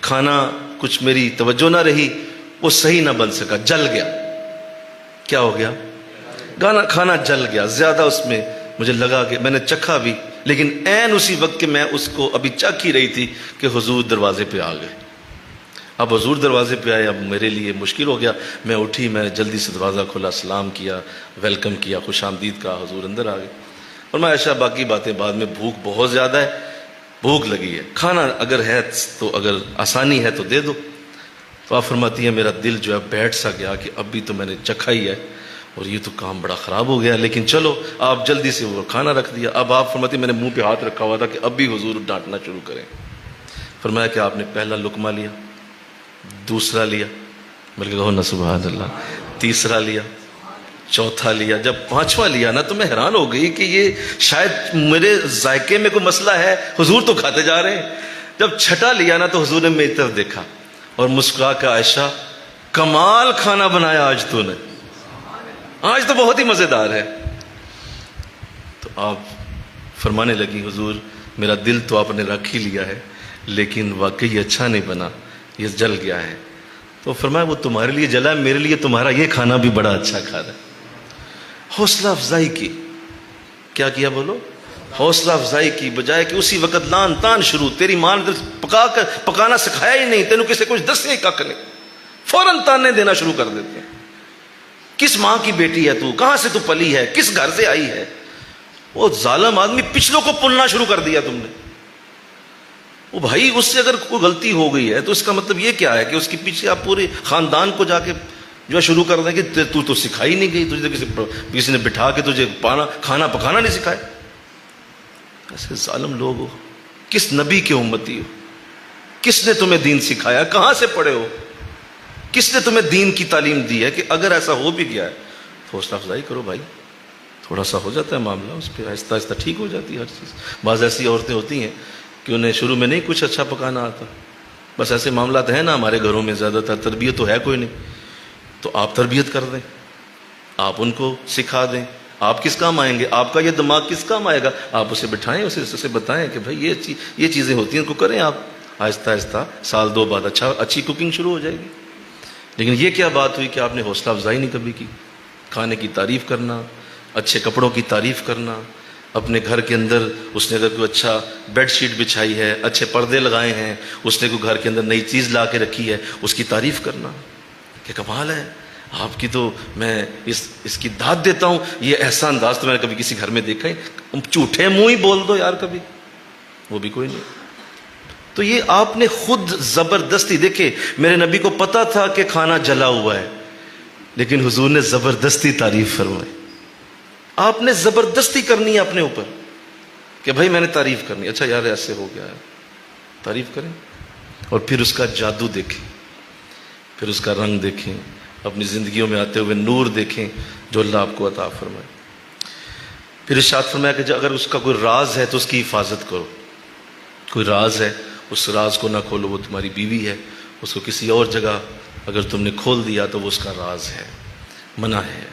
کھانا کچھ میری توجہ نہ رہی، وہ صحیح نہ بن سکا، جل گیا۔ کیا ہو گیا؟ کھانا جل گیا۔ زیادہ اس میں مجھے لگا کہ میں نے چکھا بھی، لیکن عین اسی وقت کہ میں اس کو ابھی چکھ ہی رہی تھی کہ حضور دروازے پہ آ گئے۔ اب حضور دروازے پہ آئے، اب میرے لیے مشکل ہو گیا۔ میں اٹھی، میں نے جلدی سے دروازہ کھولا، سلام کیا، ویلکم کیا، خوش آمدید کہا، حضور اندر آ گئے۔ اور میں عائشہ باقی باتیں بعد میں، بھوک بہت زیادہ ہے، بھوک لگی ہے، کھانا اگر ہے تو اگر آسانی ہے تو دے دو۔ تو آپ فرماتی ہیں میرا دل جو ہے بیٹھ سا گیا کہ ابھی تو میں نے چکھا ہی ہے اور یہ تو کام بڑا خراب ہو گیا، لیکن چلو آپ جلدی سے وہ کھانا رکھ دیا۔ اب آپ فرماتی میں نے منہ پہ ہاتھ رکھا ہوا تھا کہ اب بھی حضور ڈانٹنا شروع کریں۔ فرمایا کہ آپ نے پہلا لقمہ لیا، دوسرا لیا، بلکہ کہو نا سبحان اللہ، تیسرا لیا، چوتھا لیا۔ جب پانچواں لیا نا تو میں حیران ہو گئی کہ یہ شاید میرے ذائقے میں کوئی مسئلہ ہے، حضور تو کھاتے جا رہے ہیں۔ جب چھٹا لیا نا تو حضور نے میری طرف دیکھا اور مسکرا کے عائشہ کمال کھانا بنایا آج تو نے۔ آج تو بہت ہی مزیدار ہے. تو آپ فرمانے لگی حضور میرا دل تو آپ نے رکھ ہی لیا ہے لیکن واقعی اچھا نہیں بنا, یہ جل گیا ہے. تو فرمایا وہ تمہارے لیے جلا ہے, میرے لیے تمہارا یہ کھانا بھی بڑا اچھا کھانا ہے. حوصلہ افزائی کی. کیا کیا بولو؟ حوصلہ افزائی کی, بجائے کہ اسی وقت لان تان شروع. تیری ماں نے پکانا سکھایا ہی نہیں, تینوں کسی کچھ دسے کک نہیں, فوراً تانے دینا شروع کر دیتے ہیں. کس ماں کی بیٹی ہے تو, کہاں سے تو پلی ہے, کس گھر سے آئی ہے. وہ ظالم آدمی پچھلوں کو پلنا شروع کر دیا تم نے. وہ بھائی اس سے اگر کوئی غلطی ہو گئی ہے تو اس کا مطلب یہ کیا ہے کہ اس کے پیچھے آپ پورے خاندان کو جا کے جو ہے شروع کر دیں کہ تو سکھائی نہیں گئی, تجھے کسی نے بٹھا کے تجھے کھانا پکانا نہیں سکھایا. ایسے ظالم لوگ ہو. کس نبی کے امتی ہو؟ کس نے تمہیں دین سکھایا؟ کہاں سے پڑھے ہو؟ کس نے تمہیں دین کی تعلیم دی ہے کہ اگر ایسا ہو بھی گیا ہے تو حوصلہ افزائی کرو بھائی. تھوڑا سا ہو جاتا ہے معاملہ, اس پہ آہستہ آہستہ ٹھیک ہو جاتی ہے ہر چیز. بعض ایسی عورتیں ہوتی ہیں کہ انہیں شروع میں نہیں کچھ اچھا پکانا آتا, بس ایسے معاملات ہیں نا ہمارے گھروں میں, زیادہ تر تربیت تو ہے کوئی نہیں, تو آپ تربیت کر دیں, آپ ان کو سکھا دیں. آپ کس کام آئیں گے؟ آپ کا یہ دماغ کس کام آئے گا؟ آپ اسے بٹھائیں, اسے بتائیں کہ بھائی یہ چیزیں ہوتی ہیں, ان کو کریں آپ. آہستہ آہستہ سال دو بعد اچھی کوکنگ شروع ہو جائے گی. لیکن یہ کیا بات ہوئی کہ آپ نے حوصلہ افزائی نہیں کبھی کی؟ کھانے کی تعریف کرنا, اچھے کپڑوں کی تعریف کرنا, اپنے گھر کے اندر اس نے اگر کوئی اچھا بیڈ شیٹ بچھائی ہے, اچھے پردے لگائے ہیں, اس نے کوئی گھر کے اندر نئی چیز لا کے رکھی ہے, اس کی تعریف کرنا کہ کمال ہے آپ کی, تو میں اس کی داد دیتا ہوں. یہ ایسا انداز تو میں نے کبھی کسی گھر میں دیکھا ہی. جھوٹے منہ ہی بول دو یار کبھی, وہ بھی کوئی نہیں. تو یہ آپ نے خود زبردستی, دیکھے میرے نبی کو پتا تھا کہ کھانا جلا ہوا ہے لیکن حضور نے زبردستی تعریف فرمائی. آپ نے زبردستی کرنی ہے اپنے اوپر کہ بھائی میں نے تعریف کرنی. اچھا یار ایسے ہو گیا ہے, تعریف کریں اور پھر اس کا جادو دیکھیں, پھر اس کا رنگ دیکھیں, اپنی زندگیوں میں آتے ہوئے نور دیکھیں جو اللہ آپ کو عطا فرمائے. پھر ارشاد فرمایا کہ اگر اس کا کوئی راز ہے تو اس کی حفاظت کرو. کوئی راز ہے اس راز کو نہ کھولو, وہ تمہاری بیوی ہے, اس کو کسی اور جگہ اگر تم نے کھول دیا تو وہ اس کا راز ہے, منع ہے.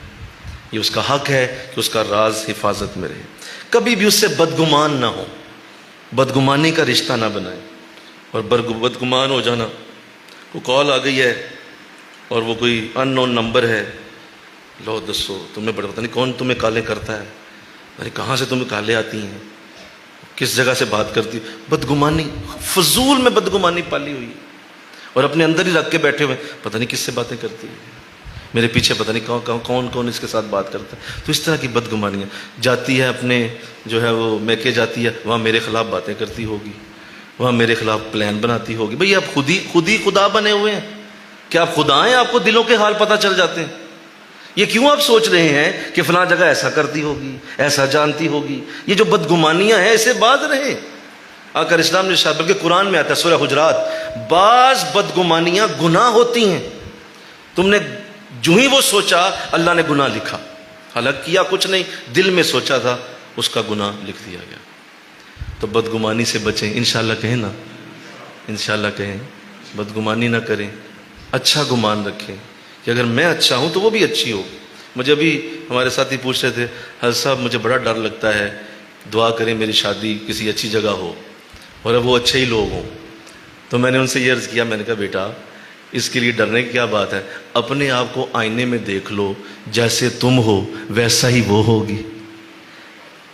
یہ اس کا حق ہے کہ اس کا راز حفاظت میں رہے. کبھی بھی اس سے بدگمان نہ ہو, بدگمانی کا رشتہ نہ بنائے. اور بدگمان ہو جانا, کوئی کال آ گئی ہے اور وہ کوئی ان نون نمبر ہے, لو دسو تمہیں پتہ نہیں کون تمہیں کالیں کرتا ہے, ارے کہاں سے تمہیں کالیں آتی ہیں, کس جگہ سے بات کرتی. بدگمانی, فضول میں بدگمانی پالی ہوئی, اور اپنے اندر ہی رکھ کے بیٹھے ہوئے پتہ نہیں کس سے باتیں کرتی ہے, میرے پیچھے پتہ نہیں کون اس کے ساتھ بات کرتا ہے. تو اس طرح کی بدگمانیاں. جاتی ہے اپنے جو ہے وہ میکے جاتی ہے, وہاں میرے خلاف باتیں کرتی ہوگی, وہاں میرے خلاف پلان بناتی ہوگی. بھئی آپ خود ہی خدا بنے ہوئے ہیں, کیا آپ خدا ہیں؟ آپ کو دلوں کے حال پتہ چل جاتے ہیں. یہ کیوں آپ سوچ رہے ہیں کہ فلاں جگہ ایسا کرتی ہوگی, ایسا جانتی ہوگی؟ یہ جو بدگمانیاں ہیں اسے باز رہیں. آقا اسلام نے شاید بلکہ قرآن میں آتا ہے سورہ حجرات, بعض بدگمانیاں گناہ ہوتی ہیں. تم نے جو ہی وہ سوچا اللہ نے گناہ لکھا, حالانکہ کیا کچھ نہیں, دل میں سوچا تھا, اس کا گناہ لکھ دیا گیا. تو بدگمانی سے بچیں, انشاءاللہ کہیں نا, انشاءاللہ کہیں, بدگمانی نہ کریں, اچھا گمان رکھیں کہ اگر میں اچھا ہوں تو وہ بھی اچھی ہو. مجھے ابھی ہمارے ساتھی پوچھ رہے تھے, حضرت صاحب مجھے بڑا ڈر لگتا ہے, دعا کریں میری شادی کسی اچھی جگہ ہو اور وہ اچھے ہی لوگ ہوں. تو میں نے ان سے یہ عرض کیا, میں نے کہا بیٹا اس کے لیے ڈرنے کی کیا بات ہے, اپنے آپ کو آئینے میں دیکھ لو, جیسے تم ہو ویسا ہی وہ ہوگی.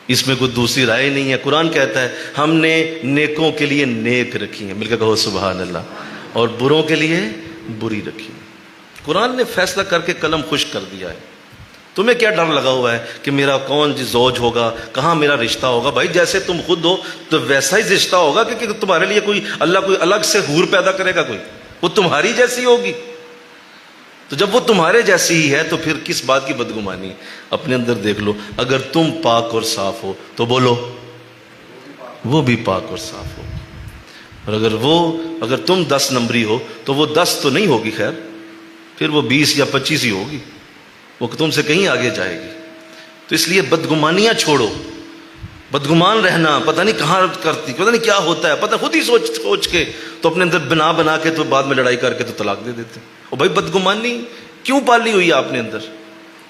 اس میں کوئی دوسری رائے نہیں ہے. قرآن کہتا ہے ہم نے نیکوں کے لیے نیک رکھی ہیں, مل کے کہو سبحان اللہ, اور بروں کے لیے بری رکھی. قرآن نے فیصلہ کر کے قلم خشک کر دیا ہے. تمہیں کیا ڈر لگا ہوا ہے کہ میرا کون زوج ہوگا, کہاں میرا رشتہ ہوگا؟ بھائی جیسے تم خود ہو تو ویسا ہی رشتہ ہوگا, کہ تمہارے لیے کوئی اللہ کوئی الگ سے حور پیدا کرے گا, کوئی وہ تمہاری جیسی ہوگی. تو جب وہ تمہارے جیسی ہی ہے تو پھر کس بات کی بدگمانی؟ اپنے اندر دیکھ لو, اگر تم پاک اور صاف ہو تو بولو وہ بھی پاک اور صاف ہو, اور اگر تم 10 نمبری ہو تو وہ 10 تو نہیں ہوگی, خیر پھر وہ 20 یا 25 ہی ہوگی, وہ تم سے کہیں آگے جائے گی. تو اس لیے بدگمانیاں چھوڑو. بدگمان رہنا پتہ نہیں کہاں کرتی, پتہ نہیں کیا ہوتا ہے, پتہ خود ہی سوچ کے تو اپنے اندر بنا کے تو بعد میں لڑائی کر کے تو طلاق دے دیتے. اور بھائی بدگمانی کیوں پالی ہوئی ہے آپ نے اندر؟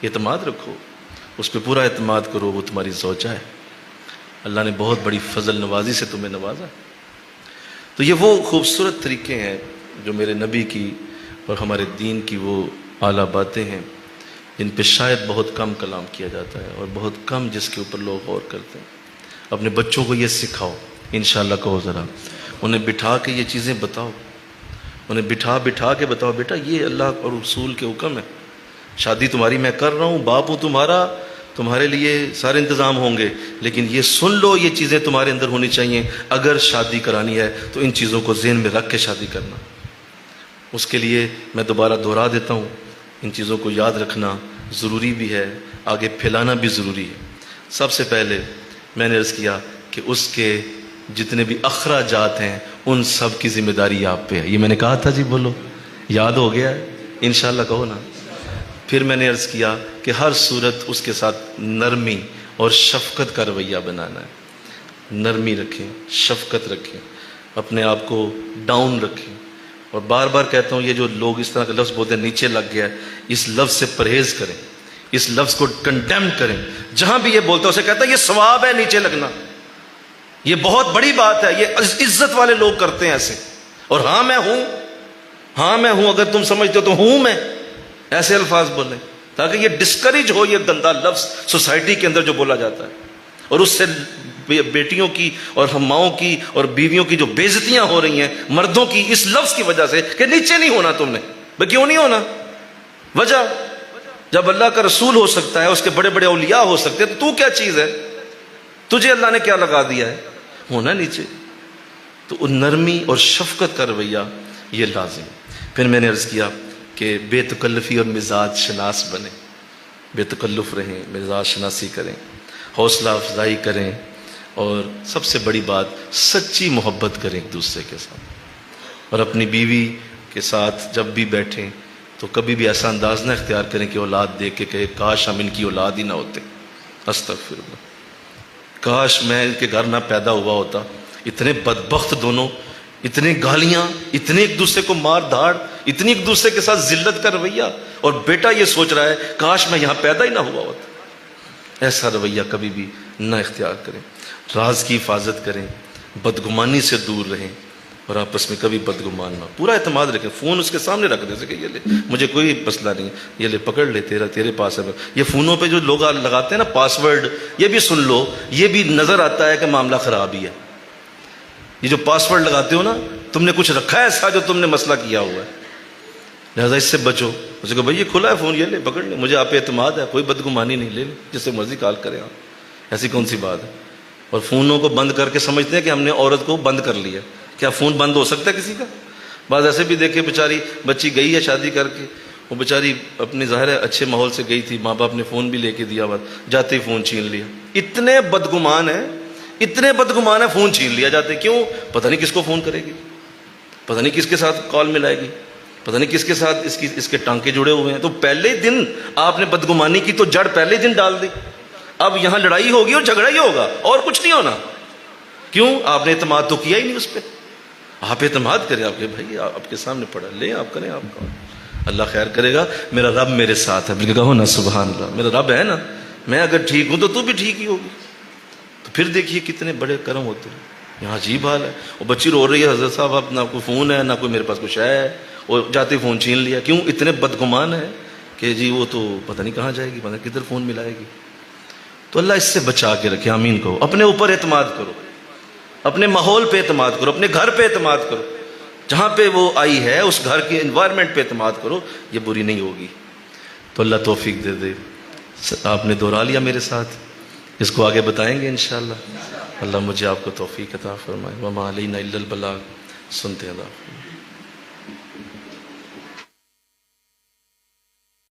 اعتماد رکھو، اس پہ پورا اعتماد کرو، وہ تمہاری زوجہ ہے، اللہ نے بہت بڑی فضل نوازی سے تمہیں نوازا۔ تو یہ وہ خوبصورت طریقے ہیں جو میرے نبی کی اور ہمارے دین کی وہ اعلیٰ باتیں ہیں جن پہ شاید بہت کم کلام کیا جاتا ہے اور بہت کم جس کے اوپر لوگ غور کرتے ہیں۔ اپنے بچوں کو یہ سکھاؤ، انشاءاللہ کہو ذرا، انہیں بٹھا کے یہ چیزیں بتاؤ، انہیں بٹھا کے بتاؤ، بیٹا یہ اللہ اور رسول کے حکم ہے، شادی تمہاری میں کر رہا ہوں، باپ ہوں تمہارا، تمہارے لیے سارے انتظام ہوں گے، لیکن یہ سن لو، یہ چیزیں تمہارے اندر ہونی چاہیے، اگر شادی کرانی ہے تو ان چیزوں کو ذہن میں رکھ کے شادی کرنا۔ اس کے لیے میں دوبارہ دہرا دیتا ہوں، ان چیزوں کو یاد رکھنا ضروری بھی ہے، آگے پھیلانا بھی ضروری ہے۔ سب سے پہلے میں نے عرض کیا کہ اس کے جتنے بھی اخراجات ہیں ان سب کی ذمہ داری آپ پہ ہے، یہ میں نے کہا تھا، جی بولو، یاد ہو گیا ہے انشاءاللہ کہو نا۔ پھر میں نے عرض کیا کہ ہر صورت اس کے ساتھ نرمی اور شفقت کا رویہ بنانا ہے، نرمی رکھیں، شفقت رکھیں، اپنے آپ کو ڈاؤن رکھیں، اور بار بار کہتا ہوں یہ جو لوگ اس طرح کا لفظ بولتے ہیں نیچے لگ گیا ہے، اس لفظ سے پرہیز کریں، اس لفظ کو کنڈیم کریں، جہاں بھی یہ بولتا ہے اسے کہتا ہے یہ ثواب ہے نیچے لگنا، یہ بہت بڑی بات ہے، یہ عزت والے لوگ کرتے ہیں ایسے، اور ہاں میں ہوں، اگر تم سمجھتے ہو تو ہوں میں، ایسے الفاظ بولیں تاکہ یہ ڈسکریج ہو یہ گندا لفظ سوسائٹی کے اندر جو بولا جاتا ہے، اور اس سے بیٹیوں کی اور ماؤں کی اور بیویوں کی جو بے عزتیاں ہو رہی ہیں مردوں کی اس لفظ کی وجہ سے کہ نیچے نہیں ہونا تم نے۔ بھئی کیوں نہیں ہونا؟ وجہ، جب اللہ کا رسول ہو سکتا ہے، اس کے بڑے بڑے اولیاء ہو سکتے ہیں، تو کیا چیز ہے؟ تجھے اللہ نے کیا لگا دیا ہے؟ ہونا نیچے۔ تو نرمی اور شفقت کا رویہ یہ لازم۔ پھر میں نے عرض کیا کہ بے تکلفی اور مزاج شناس بنیں، بے تکلف رہیں، مزاج شناسی کریں، حوصلہ افزائی کریں، اور سب سے بڑی بات سچی محبت کریں ایک دوسرے کے ساتھ، اور اپنی بیوی کے ساتھ جب بھی بیٹھیں تو کبھی بھی ایسا انداز نہ اختیار کریں کہ اولاد دیکھ کے کہے کاش ہم ان کی اولاد ہی نہ ہوتے، استغفر اللہ، کاش میں ان کے گھر نہ پیدا ہوا ہوتا، اتنے بدبخت دونوں، اتنے گالیاں، اتنے ایک دوسرے کو مار دھاڑ، اتنی ایک دوسرے کے ساتھ ذلت کا رویہ، اور بیٹا یہ سوچ رہا ہے کاش میں یہاں پیدا ہی نہ ہوا ہوتا۔ ایسا رویہ کبھی بھی نہ اختیار کریں، راز کی حفاظت کریں، بدگمانی سے دور رہیں، اور آپس میں کبھی بدگمان نہ، پورا اعتماد رکھیں، فون اس کے سامنے رکھ دیں کہ یہ لے، مجھے کوئی مسئلہ نہیں، یہ لے پکڑ لے، تیرے پاس ہے۔ یہ فونوں پہ جو لوگ لگاتے ہیں نا پاس ورڈ، یہ بھی سن لو، یہ بھی نظر آتا ہے کہ معاملہ خراب ہی ہے۔ یہ جو پاس ورڈ لگاتے ہو نا، تم نے کچھ رکھا ہے ایسا جو تم نے مسئلہ کیا ہوا ہے، لہذا اس سے بچو۔ اسے کہو بھائی یہ کھلا ہے فون، یہ لے پکڑ لے، مجھے آپ پہ اعتماد ہے، کوئی بدگمانی نہیں، لے لے جس سے مرضی کال کریں آپ، ایسی کون سی بات ہے؟ اور فونوں کو بند کر کے سمجھتے ہیں کہ ہم نے عورت کو بند کر لیا۔ کیا فون بند ہو سکتا ہے کسی کا؟ بعض ایسے بھی دیکھے، بیچاری بچی گئی ہے شادی کر کے، وہ بیچاری اپنی ظاہر ہے اچھے ماحول سے گئی تھی، ماں باپ نے فون بھی لے کے دیا، جاتے ہی فون چھین لیا۔ اتنے بدگمان ہیں، فون چھین لیا جاتے، کیوں؟ پتہ نہیں کس کو فون کرے گی، پتہ نہیں کس کے ساتھ کال ملائے گی، پتہ نہیں کس کے ساتھ اس کے ٹانکے جڑے ہوئے ہیں۔ تو پہلے دن آپ نے بدگمانی کی تو جڑ پہلے دن ڈال دی، اب یہاں لڑائی ہوگی اور جھگڑا ہی ہوگا اور کچھ نہیں ہونا۔ کیوں؟ آپ نے اعتماد تو کیا ہی نہیں اس پہ۔ آپ اعتماد کریں، آپ کے بھائی آپ کے سامنے پڑا، لیں آپ کریں، آپ کا اللہ خیر کرے گا، میرا رب میرے ساتھ ہے، بلکہ کہو نا سبحان اللہ، میرا رب ہے نا، میں اگر ٹھیک ہوں تو بھی ٹھیک ہی ہوگی۔ تو پھر دیکھیے کتنے بڑے کرم ہوتے ہیں۔ یہاں عجیب حال ہے، وہ بچی رو رہی ہے، حضرت صاحب اب نہ کوئی فون ہے، نہ کوئی میرے پاس کچھ ہے، اور جاتے فون چھین لیا۔ کیوں؟ اتنے بدگمان ہے کہ جی وہ تو پتہ نہیں کہاں جائے گی، پتہ نہیں کدھر فون ملائے گی۔ تو اللہ اس سے بچا کے رکھے، آمین کہو۔ اپنے اوپر اعتماد کرو، اپنے ماحول پہ اعتماد کرو، اپنے گھر پہ اعتماد کرو، جہاں پہ وہ آئی ہے اس گھر کے انوائرمنٹ پہ اعتماد کرو، یہ بری نہیں ہوگی۔ تو اللہ توفیق دے دے۔ آپ نے دہرا لیا میرے ساتھ، اس کو آگے بتائیں گے انشاءاللہ۔ اللہ مجھے آپ کو توفیق عطا فرمائے۔ وما علینا الا البلاغ۔ سنتے ہیں اللہ۔